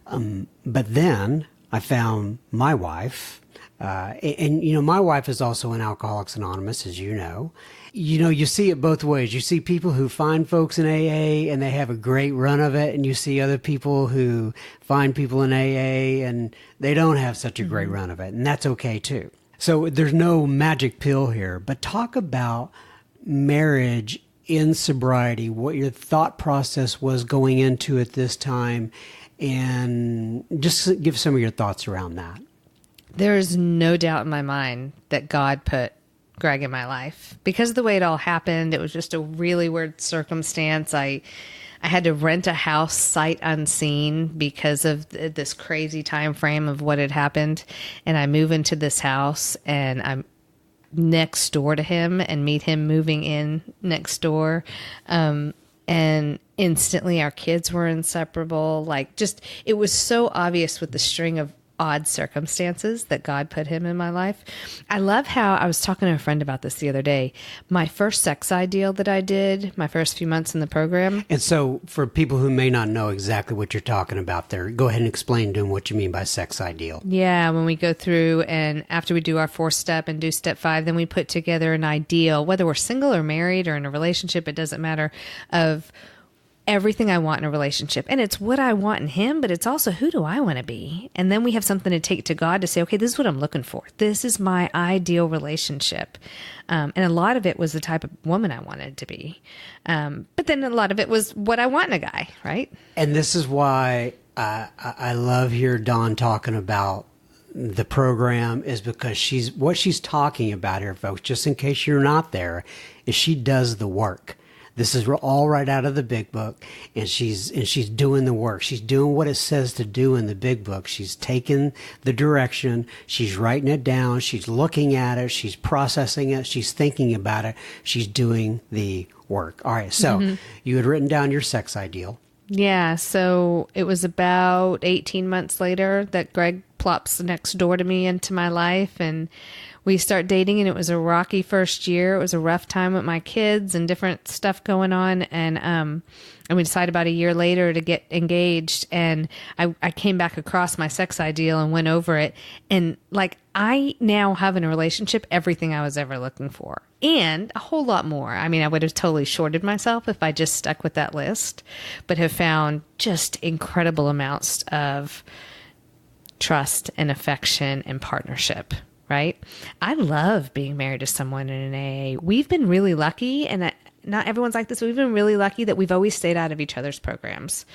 But then I found my wife, and my wife is also in Alcoholics Anonymous, as you know. You see it both ways. You see people who find folks in AA and they have a great run of it, and you see other people who find people in AA and they don't have such a great run of it, and that's okay too. So there's no magic pill here, but talk about marriage in sobriety, what your thought process was going into it this time, and just give some of your thoughts around that. There is no doubt in my mind that God put Greg in my life. Because of the way it all happened, it was just a really weird circumstance. I had to rent a house sight unseen because of this crazy time frame of what had happened. And I move into this house, and I'm next door to him and meet him moving in next door. And instantly our kids were inseparable. It was so obvious with the string of odd circumstances that God put him in my life. I love how I was talking to a friend about this the other day. My first sex ideal that I did, my first few months in the program. And so for people who may not know exactly what you're talking about there, go ahead and explain to them what you mean by sex ideal. Yeah, when we go through and after we do our 4-step and do step 5, then we put together an ideal, whether we're single or married or in a relationship, it doesn't matter, of everything I want in a relationship. And it's what I want in him, but it's also who do I want to be? And then we have something to take to God to say, okay, this is what I'm looking for. This is my ideal relationship. And a lot of it was the type of woman I wanted to be. But then a lot of it was what I want in a guy, right? And this is why I love hear Dawn talking about the program, is because what she's talking about here, folks, just in case you're not there, is she does the work. This is all right out of the big book, and she's doing the work. She's doing what it says to do in the big book. She's taking the direction. She's writing it down. She's looking at it. She's processing it. She's thinking about it. She's doing the work. All right. So you had written down your sex ideal. Yeah. So it was about 18 months later that Greg plops next door to me into my life, and we start dating, and it was a rocky first year. It was a rough time with my kids and different stuff going on. And we decided about a year later to get engaged. And I came back across my sex ideal and went over it. And like, I now have in a relationship everything I was ever looking for and a whole lot more. I mean, I would have totally shorted myself if I just stuck with that list, but have found just incredible amounts of trust and affection and partnership. Right? I love being married to someone in an AA. We've been really lucky, and not everyone's like this. We've been really lucky that we've always stayed out of each other's programs.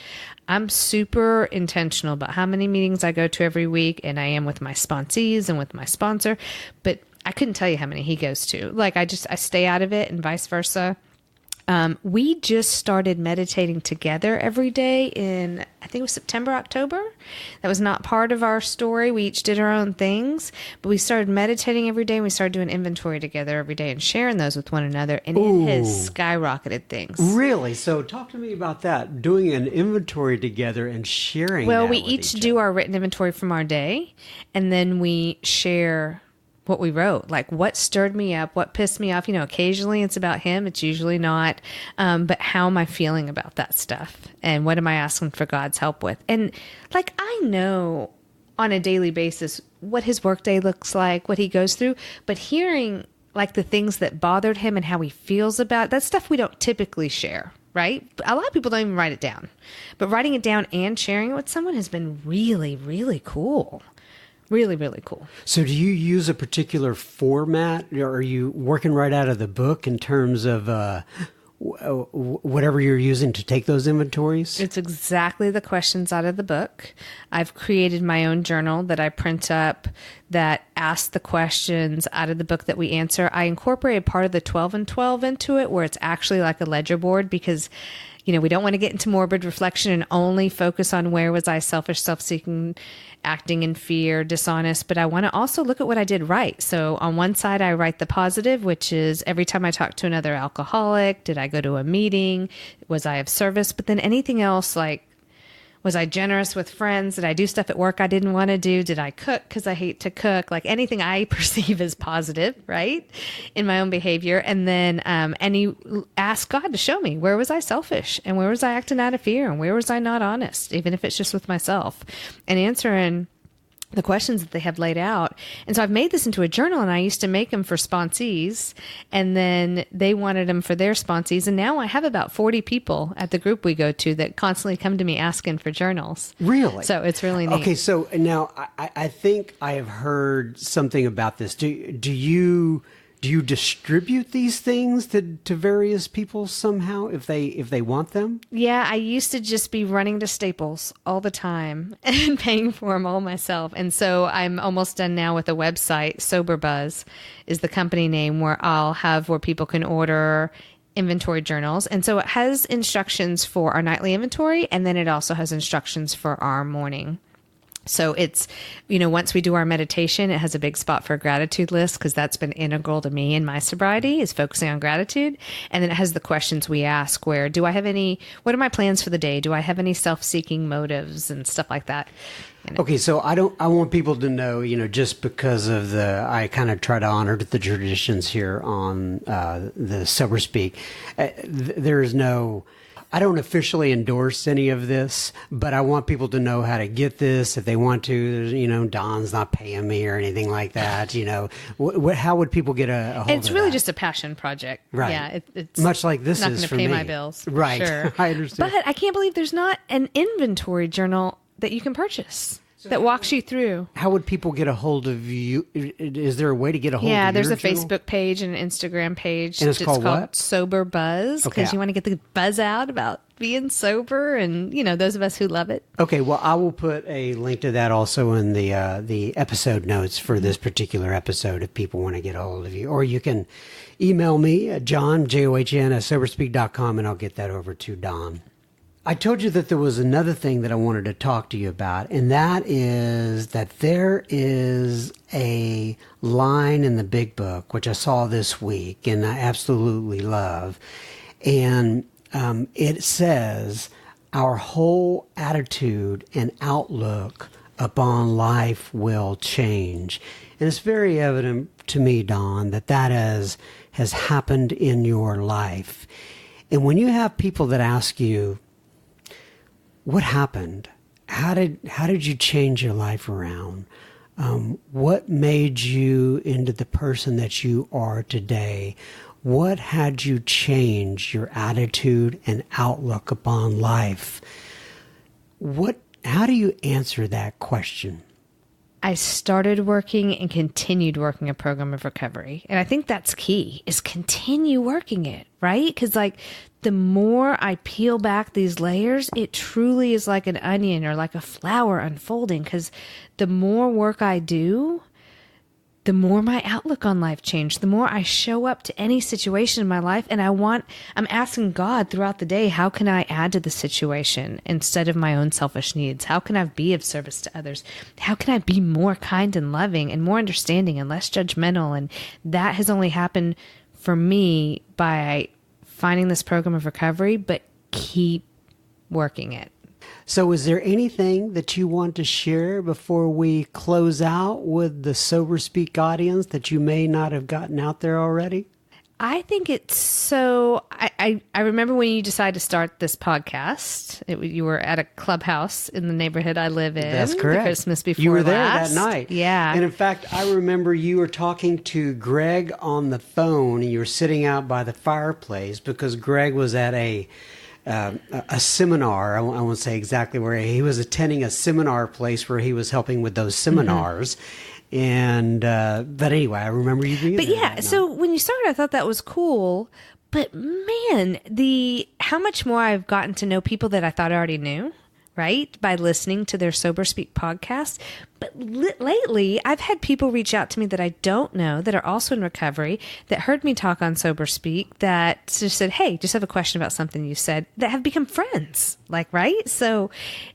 I'm super intentional about how many meetings I go to every week, and I am with my sponsees and with my sponsor, but I couldn't tell you how many he goes to. Like, I stay out of it and vice versa. We just started meditating together every day in, I think it was September, October. That was not part of our story. We each did our own things, but we started meditating every day, and we started doing inventory together every day and sharing those with one another. And it has skyrocketed things. Really? So talk to me about that, doing an inventory together and sharing. Well, we each do our written inventory from our day, and then we share what we wrote, like what stirred me up, what pissed me off. You know, occasionally it's about him. It's usually not. But how am I feeling about that stuff? And what am I asking for God's help with? And like, I know on a daily basis what his workday looks like, what he goes through, but hearing like the things that bothered him and how he feels about it, that stuff we don't typically share. Right? A lot of people don't even write it down, but writing it down and sharing it with someone has been really, really cool. Really, really cool. So do you use a particular format, or are you working right out of the book in terms of whatever you're using to take those inventories? It's exactly the questions out of the book. I've created my own journal that I print up that asks the questions out of the book that we answer. I incorporated part of the 12 and 12 into it, where it's actually like a ledger board, because you know, we don't want to get into morbid reflection and only focus on where was I selfish, self-seeking, acting in fear, dishonest, but I want to also look at what I did right. So on one side, I write the positive, which is every time I talk to another alcoholic, did I go to a meeting? Was I of service? But then anything else, like, was I generous with friends? Did I do stuff at work I didn't want to do? Did I cook because I hate to cook? Like anything I perceive as positive, right, in my own behavior. And then and ask God to show me, where was I selfish? And where was I acting out of fear? And where was I not honest, even if it's just with myself? And answering the questions that they have laid out. And so I've made this into a journal, and I used to make them for sponsees, and then they wanted them for their sponsees. And now I have about 40 people at the group we go to that constantly come to me asking for journals. Really? So it's really neat. Okay. So now I think I have heard something about this. Do you distribute these things to various people somehow if they want them? Yeah, I used to just be running to Staples all the time and paying for them all myself. And so I'm almost done now with a website. Sober Buzz is the company name, where I'll have where people can order inventory journals. And so it has instructions for our nightly inventory, and then it also has instructions for our morning. So it's, you know, once we do our meditation, it has a big spot for a gratitude list, because that's been integral to me in my sobriety, is focusing on gratitude. And then it has the questions we ask, where what are my plans for the day? Do I have any self-seeking motives and stuff like that? Okay, so I want people to know, just because of I kind of try to honor the traditions here on the Sober Speak. There's no, I don't officially endorse any of this, but I want people to know how to get this if they want to. There's, Don's not paying me or anything like that. How would people get a hold of It's really that? just a passion project. Right. Yeah, it's much like this not is going for to pay me. my bills. Right. Sure. I understand. But I can't believe there's not an inventory journal that you can purchase that walks you through. How would people get a hold of you? Is there a way to get a hold of you? Yeah, there's a journal? Facebook page and an Instagram page. And it's called what? Sober Buzz, because Okay. you want to get the buzz out about being sober and, those of us who love it. Okay, well, I will put a link to that also in the episode notes for this particular episode if people want to get a hold of you. Or you can email me at John, John, at soberspeak.com, and I'll get that over to Don. I told you that there was another thing that I wanted to talk to you about, and that is that there is a line in the Big Book, which I saw this week, and I absolutely love. And it says, our whole attitude and outlook upon life will change. And it's very evident to me, Don, that has happened in your life. And when you have people that ask you, what happened? How did you change your life around? What made you into the person that you are today? What had you change your attitude and outlook upon life? How do you answer that question? I started working and continued working a program of recovery. And I think that's key, is continue working it, right? Because the more I peel back these layers, it truly is like an onion or like a flower unfolding. Because the more work I do, the more my outlook on life changed, the more I show up to any situation in my life. And I'm asking God throughout the day, how can I add to the situation instead of my own selfish needs? How can I be of service to others? How can I be more kind and loving and more understanding and less judgmental? And that has only happened for me by finding this program of recovery, but keep working it. So is there anything that you want to share before we close out with the Sober Speak audience that you may not have gotten out there already? I think it's so... I remember when you decided to start this podcast, you were at a clubhouse in the neighborhood I live in. That's correct. The Christmas before you were there last. that night. Yeah. And in fact, I remember you were talking to Greg on the phone, and you were sitting out by the fireplace because Greg was at a seminar. I won't say exactly where he was attending a seminar place where he was helping with those seminars. Mm-hmm. And but anyway, I remember you being there. But yeah, so when you started, I thought that was cool. But man, how much more I've gotten to know people that I thought I already knew, right? By listening to their Sober Speak podcast. But lately, I've had people reach out to me that I don't know, that are also in recovery, that heard me talk on Sober Speak, that just said, hey, just have a question about something you said, that have become friends, right? So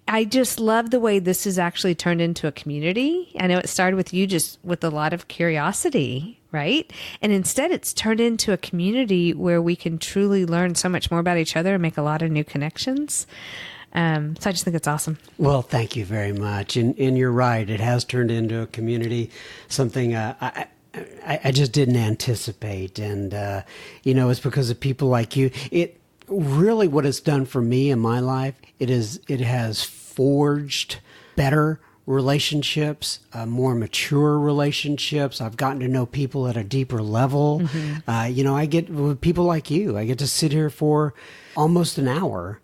I just love the way this has actually turned into a community. I know it started with you just with a lot of curiosity, right? And instead, it's turned into a community where we can truly learn so much more about each other and make a lot of new connections. So I just think it's awesome. Well, thank you very much. And you're right. It has turned into a community, something I just didn't anticipate. And, it's because of people like you. It really, what it's done for me in my life, it has forged better relationships, more mature relationships. I've gotten to know people at a deeper level. Mm-hmm. I get with people like you. I get to sit here for almost an hour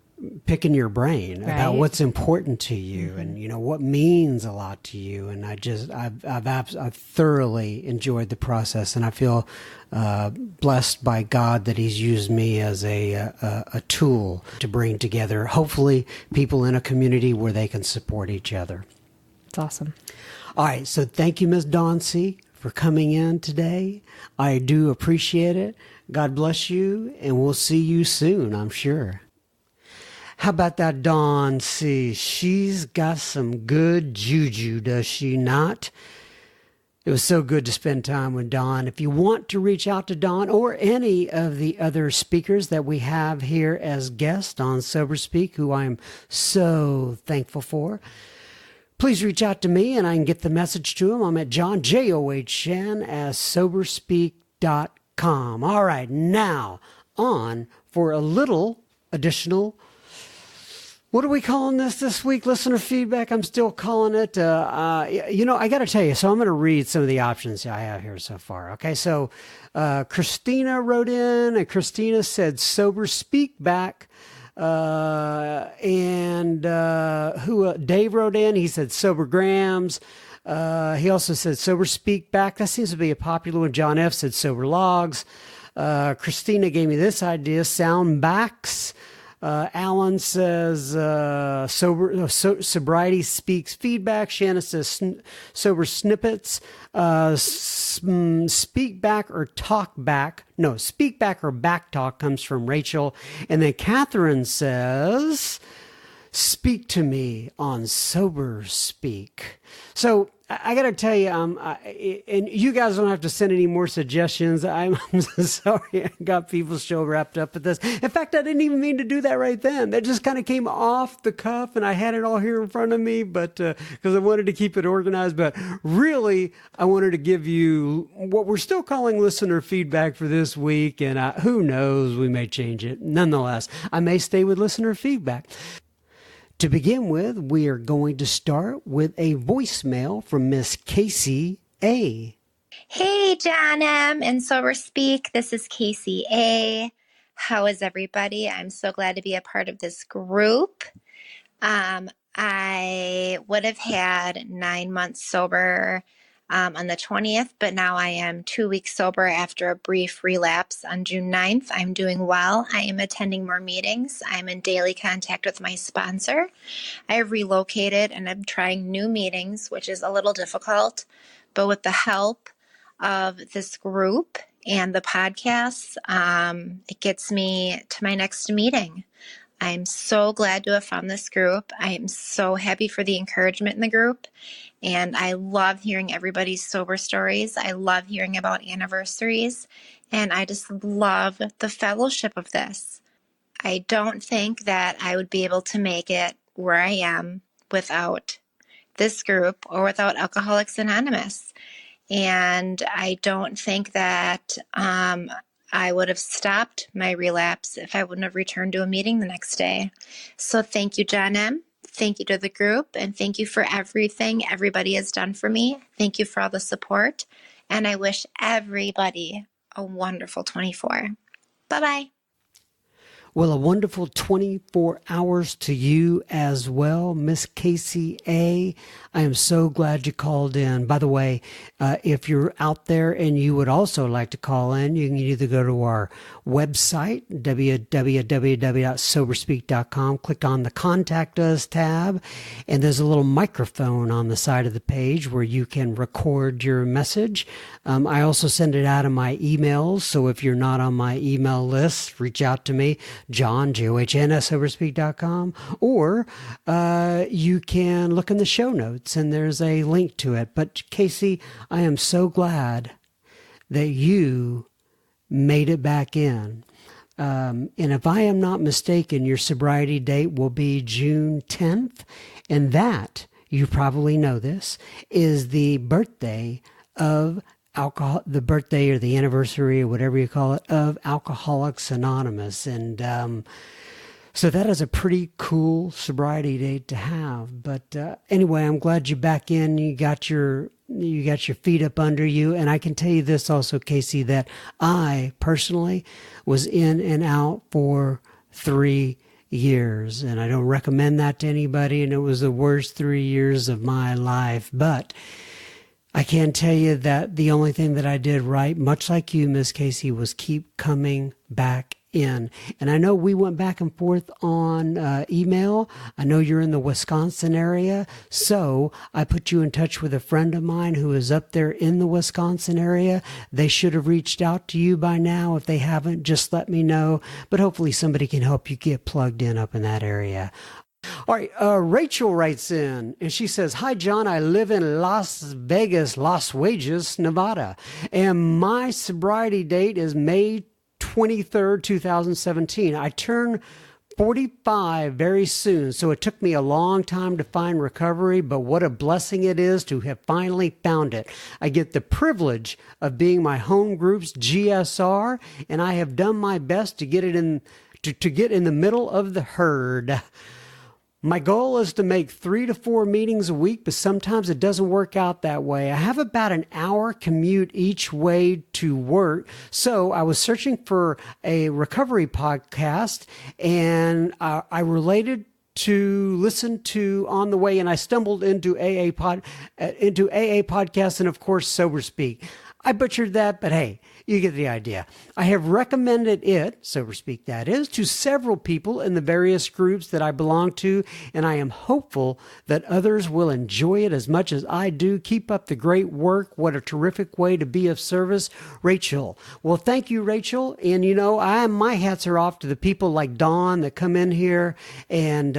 picking your brain about what's important to you, mm-hmm. and what means a lot to you. And I've thoroughly enjoyed the process, and I feel blessed by God that He's used me as a tool to bring together, hopefully, people in a community where they can support each other. It's awesome. All right, so thank you, Ms. Dauncey, for coming in today. I do appreciate it. God bless you, and we'll see you soon, I'm sure. How about that Dawn C? She's got some good juju, does she not? It was so good to spend time with Dawn. If you want to reach out to Dawn or any of the other speakers that we have here as guests on Sober Speak, who I'm so thankful for, please reach out to me and I can get the message to him. I'm at John, John, at soberspeak.com. All right, now on for a little additional, what are we calling this week? Listener feedback. I'm still calling it, I got to tell you, so I'm going to read some of the options I have here so far. Okay, so Christina wrote in, and Christina said, Sober Speak Back. Dave wrote in, he said Sober Grams. He also said Sober Speak Back. That seems to be a popular one. John F. said Sober Logs. Christina gave me this idea, Sound Backs. Alan says Sobriety Speaks Feedback. Shanna says Sober Snippets. Speak Back or Talk Back. No, Speak Back or Back Talk comes from Rachel. And then Catherine says, Speak to me on Sober Speak. So I got to tell you, and you guys don't have to send any more suggestions. I'm so sorry I got people's show wrapped up with this. In fact, I didn't even mean to do that right then. That just kind of came off the cuff, and I had it all here in front of me, but because I wanted to keep it organized. But really, I wanted to give you what we're still calling listener feedback for this week, and who knows, we may change it. Nonetheless, I may stay with listener feedback. To begin with, we are going to start with a voicemail from Miss Casey A. Hey, John M. and Sober Speak. This is Casey A. How is everybody? I'm so glad to be a part of this group. I would have had 9 months sober on the 20th, but now I am 2 weeks sober after a brief relapse on June 9th. I'm doing well. I am attending more meetings. I'm in daily contact with my sponsor. I have relocated and I'm trying new meetings, which is a little difficult, but with the help of this group and the podcasts, it gets me to my next meeting. I'm so glad to have found this group. I am so happy for the encouragement in the group. And I love hearing everybody's sober stories. I love hearing about anniversaries. And I just love the fellowship of this. I don't think that I would be able to make it where I am without this group or without Alcoholics Anonymous. And I don't think that I would have stopped my relapse if I wouldn't have returned to a meeting the next day. So thank you, John M. Thank you to the group, and thank you for everything everybody has done for me. Thank you for all the support, and I wish everybody a wonderful 24. Bye-bye. Well, a wonderful 24 hours to you as well, Miss Casey A. I am so glad you called in. By the way, if you're out there and you would also like to call in, you can either go to our website, www.soberspeak.com, click on the Contact Us tab, and there's a little microphone on the side of the page where you can record your message. I also send it out in my emails, so if you're not on my email list, reach out to me, John, John, at soberspeak.com, or you can look in the show notes and there's a link to it. But Casey, I am so glad that you made it back in. And if I am not mistaken, your sobriety date will be June 10th. And that, you probably know this, is the birthday of the birthday or the anniversary or whatever you call it of Alcoholics Anonymous. And so that is a pretty cool sobriety date to have. But anyway, I'm glad you're back in. You got your feet up under you. And I can tell you this also, Casey, that I personally was in and out for 3 years. And I don't recommend that to anybody. And it was the worst 3 years of my life. But I can tell you that the only thing that I did right, much like you, Miss Casey, was keep coming back in. And I know we went back and forth on email. I know you're in the Wisconsin area, so I put you in touch with a friend of mine who is up there in the Wisconsin area. They should have reached out to you by now. If they haven't, just let me know. But hopefully somebody can help you get plugged in up in that area. All right, Rachel writes in, and she says, Hi, John. I live in Las Vegas, Nevada, and my sobriety date is May 23rd, 2017. I turned 45 very soon, so it took me a long time to find recovery, but what a blessing it is to have finally found it. I get the privilege of being my home group's GSR, and I have done my best to get it in to get in the middle of the herd. My goal is to make 3 to 4 meetings a week, but sometimes it doesn't work out that way. I have about an hour commute each way to work, so I was searching for a recovery podcast, and I related to listen to on the way, and I stumbled into AA podcast, and of course Sober Speak. I butchered that, but hey, you get the idea. I have recommended it, Sober Speak that is, to several people in the various groups that I belong to, and I am hopeful that others will enjoy it as much as I do. Keep up the great work. What a terrific way to be of service. Rachel. Well, thank you, Rachel. And you know, my hats are off to the people like Dawn that come in here and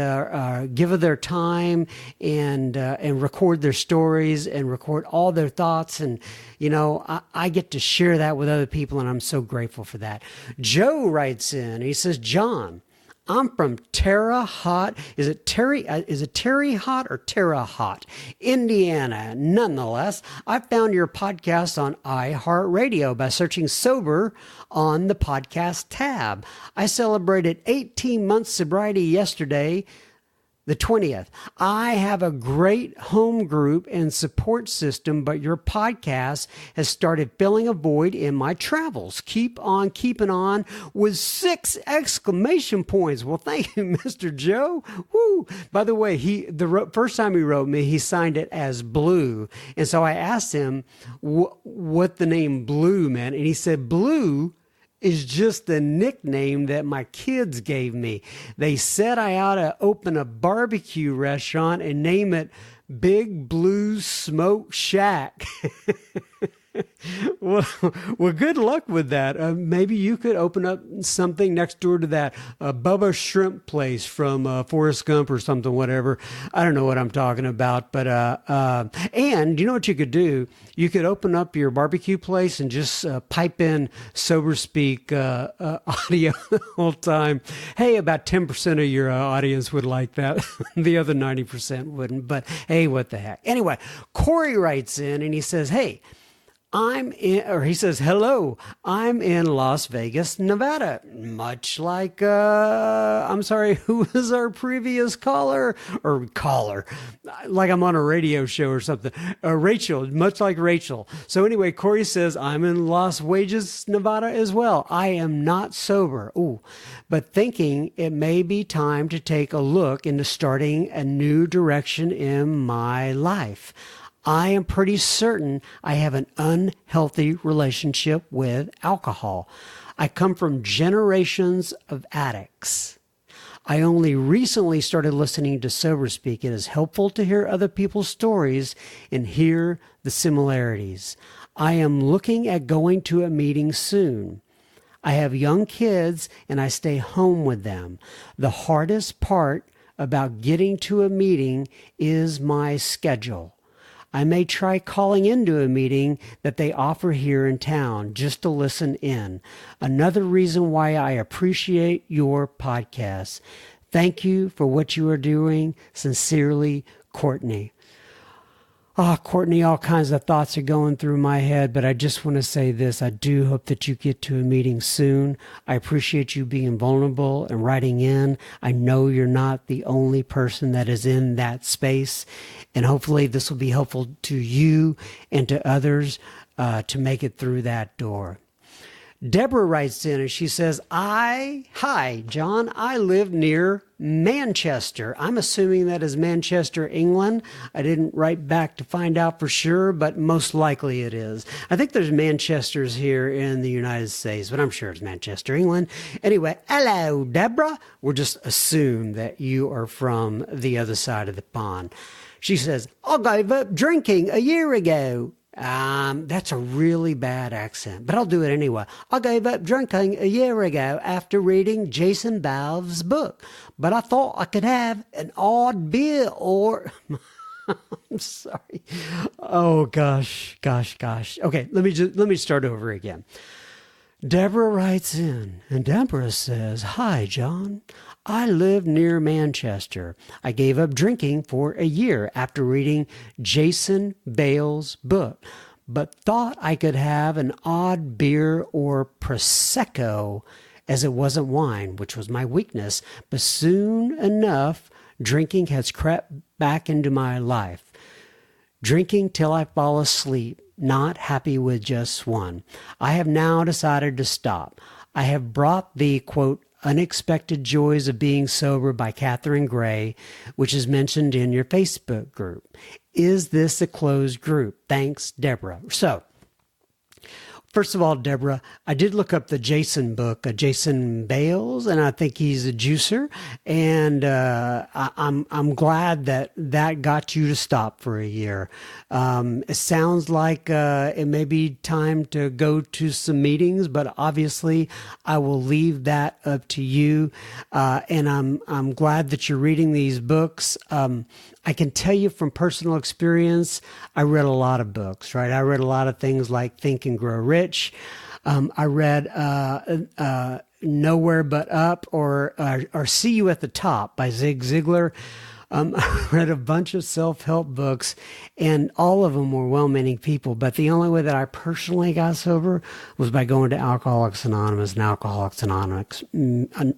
give of their time and record their stories and record all their thoughts. And, you know, I get to share that with other people, and I'm so grateful for that. Joe writes in, he says, John, I'm from Terre Haute. Is it Terre Haute or Terre Haute, Indiana? Nonetheless, I found your podcast on iHeartRadio by searching Sober on the podcast tab. I celebrated 18 months sobriety yesterday, the 20th. I have a great home group and support system, but your podcast has started filling a void in my travels. Keep on keeping on with 6 exclamation points. Well, thank you, Mr. Joe. Woo. By the way, the first time he wrote me, he signed it as Blue. And so I asked him what the name Blue meant. And he said, Blue is just the nickname that my kids gave me. They said I ought to open a barbecue restaurant and name it Big Blue Smoke Shack. Well, good luck with that. Maybe you could open up something next door to that Bubba Shrimp place from Forrest Gump or something, whatever. I don't know what I'm talking about, but and you know what you could do? You could open up your barbecue place and just pipe in Sober Speak audio the whole time. Hey, about 10% of your audience would like that. The other 90% wouldn't, but hey, what the heck. Anyway, Corey writes in and he says, hey, he says, hello, I'm in Las Vegas, Nevada. Much like, I'm sorry, who was our previous caller? Like I'm on a radio show or something. Rachel, much like Rachel. So anyway, Corey says, I'm in Las Vegas, Nevada as well. I am not sober. But thinking it may be time to take a look into starting a new direction in my life. I am pretty certain I have an unhealthy relationship with alcohol. I come from generations of addicts. I only recently started listening to Sober Speak. It is helpful to hear other people's stories and hear the similarities. I am looking at going to a meeting soon. I have young kids and I stay home with them. The hardest part about getting to a meeting is my schedule. I may try calling into a meeting that they offer here in town just to listen in. Another reason why I appreciate your podcast. Thank you for what you are doing. Sincerely, Courtney. Courtney, all kinds of thoughts are going through my head, but I just want to say this. I do hope that you get to a meeting soon. I appreciate you being vulnerable and writing in. I know you're not the only person that is in that space, and hopefully this will be helpful to you and to others to make it through that door. Deborah writes in and she says, hi, John, I live near Manchester. I'm assuming that is Manchester, England. I didn't write back to find out for sure, but most likely it is. I think there's Manchesters here in the United States, but I'm sure it's Manchester, England. Anyway, hello, Deborah. We'll just assume that you are from the other side of the pond. She says, I gave up drinking a year ago. That's a really bad accent, but I'll do it anyway. I gave up drinking a year ago after reading Jason Balve's book, but I thought I could have an odd beer or... I'm sorry. Oh, gosh. Okay, let me start over again. Deborah writes in, and Deborah says, "Hi, John. I live near Manchester. I gave up drinking for a year after reading Jason Bale's book, but thought I could have an odd beer or Prosecco as it wasn't wine, which was my weakness. But soon enough, drinking has crept back into my life. Drinking till I fall asleep, not happy with just one. I have now decided to stop. I have brought the, quote, Unexpected Joys of Being Sober by Catherine Gray, which is mentioned in your Facebook group. Is this a closed group? Thanks, Deborah." So, first of all, Deborah, I did look up the Jason book, Jason Bales, and I think he's a juicer. And I'm glad that got you to stop for a year. It sounds like it may be time to go to some meetings, but obviously I will leave that up to you. And I'm glad that you're reading these books. I can tell you from personal experience, I read a lot of books, right? I read a lot of things like Think and Grow Rich. I read Nowhere But Up or See You at the Top by Zig Ziglar. I read a bunch of self-help books, and all of them were well-meaning people. But the only way that I personally got sober was by going to Alcoholics Anonymous and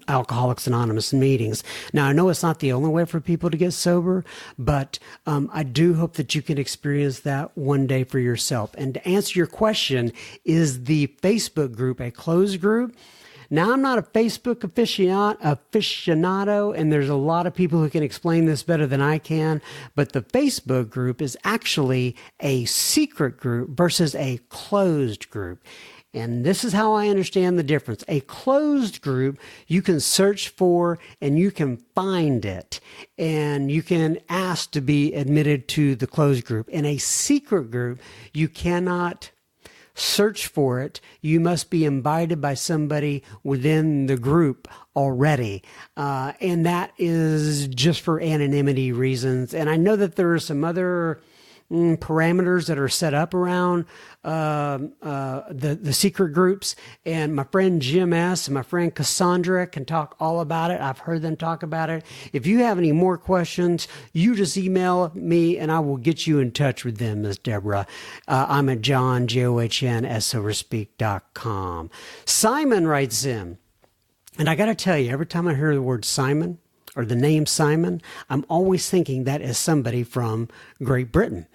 Alcoholics Anonymous meetings. Now, I know it's not the only way for people to get sober, but I do hope that you can experience that one day for yourself. And to answer your question, is the Facebook group a closed group? Now, I'm not a Facebook aficionado, and there's a lot of people who can explain this better than I can, but the Facebook group is actually a secret group versus a closed group. And this is how I understand the difference. A closed group, you can search for and you can find it, and you can ask to be admitted to the closed group. In a secret group, you cannot search for it. You must be invited by somebody within the group already. And that is just for anonymity reasons. And I know that there are some other parameters that are set up around the secret groups. And my friend Jim S. and my friend Cassandra can talk all about it. I've heard them talk about it. If you have any more questions, you just email me and I will get you in touch with them, Miss Deborah. I'm at John, John, at soberspeak.com. Simon writes in, and I got to tell you, every time I hear the word Simon, or the name Simon, I'm always thinking that is somebody from Great Britain.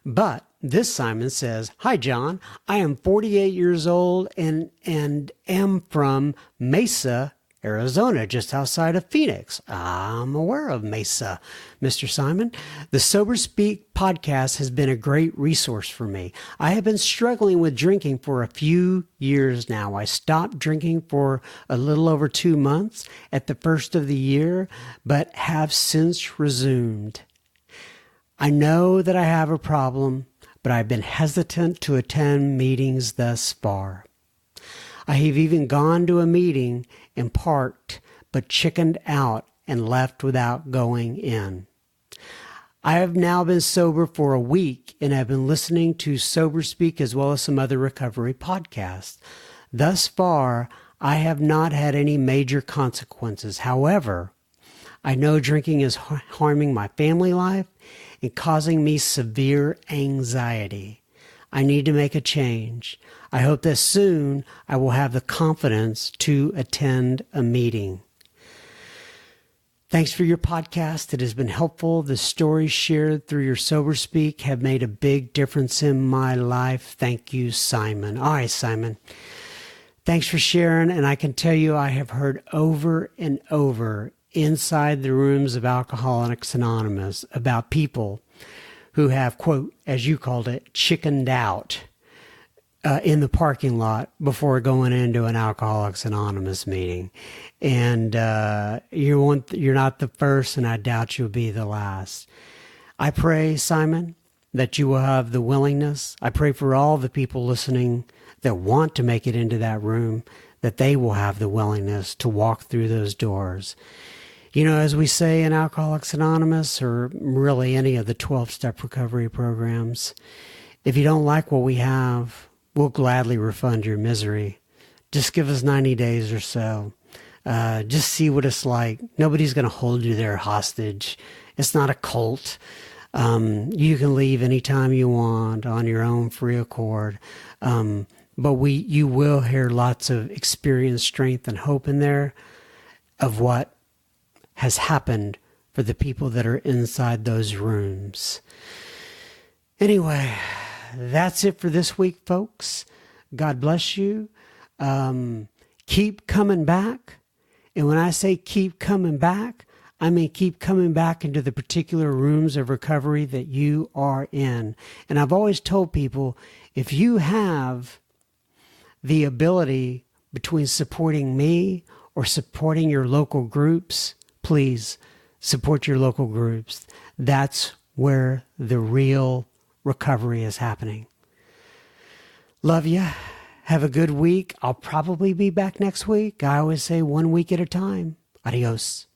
But this Simon says, "Hi, John. I am 48 years old and am from Mesa, Arizona, just outside of Phoenix." I'm aware of Mesa, Mr. Simon. The Sober Speak podcast has been a great resource for me. I have been struggling with drinking for a few years now. I stopped drinking for a little over 2 months at the first of the year, but have since resumed. I know that I have a problem, but I've been hesitant to attend meetings thus far. I have even gone to a meeting and parked, but chickened out and left without going in. I have now been sober for a week and have been listening to Sober Speak as well as some other recovery podcasts. Thus far, I have not had any major consequences. However, I know drinking is harming my family life and causing me severe anxiety. I need to make a change. I hope that soon I will have the confidence to attend a meeting. Thanks for your podcast. It has been helpful. The stories shared through your Sober Speak have made a big difference in my life. Thank you, Simon. All right, Simon. Thanks for sharing. And I can tell you I have heard over and over inside the rooms of Alcoholics Anonymous about people who have, quote, as you called it, chickened out in the parking lot before going into an Alcoholics Anonymous meeting. And you're not the first, and I doubt you'll be the last. I pray, Simon, that you will have the willingness. I pray for all the people listening that want to make it into that room, that they will have the willingness to walk through those doors. You know, as we say in Alcoholics Anonymous, or really any of the 12-step recovery programs, if you don't like what we have, we'll gladly refund your misery. Just give us 90 days or so. Just see what it's like. Nobody's going to hold you there hostage. It's not a cult. You can leave anytime you want on your own free accord. But you will hear lots of experience, strength, and hope in there of what has happened for the people that are inside those rooms. Anyway, that's it for this week, folks. God bless you. Keep coming back. And when I say keep coming back, I mean keep coming back into the particular rooms of recovery that you are in. And I've always told people, if you have the ability between supporting me or supporting your local groups, please support your local groups. That's where the real recovery is happening. Love you. Have a good week. I'll probably be back next week. I always say 1 week at a time. Adios.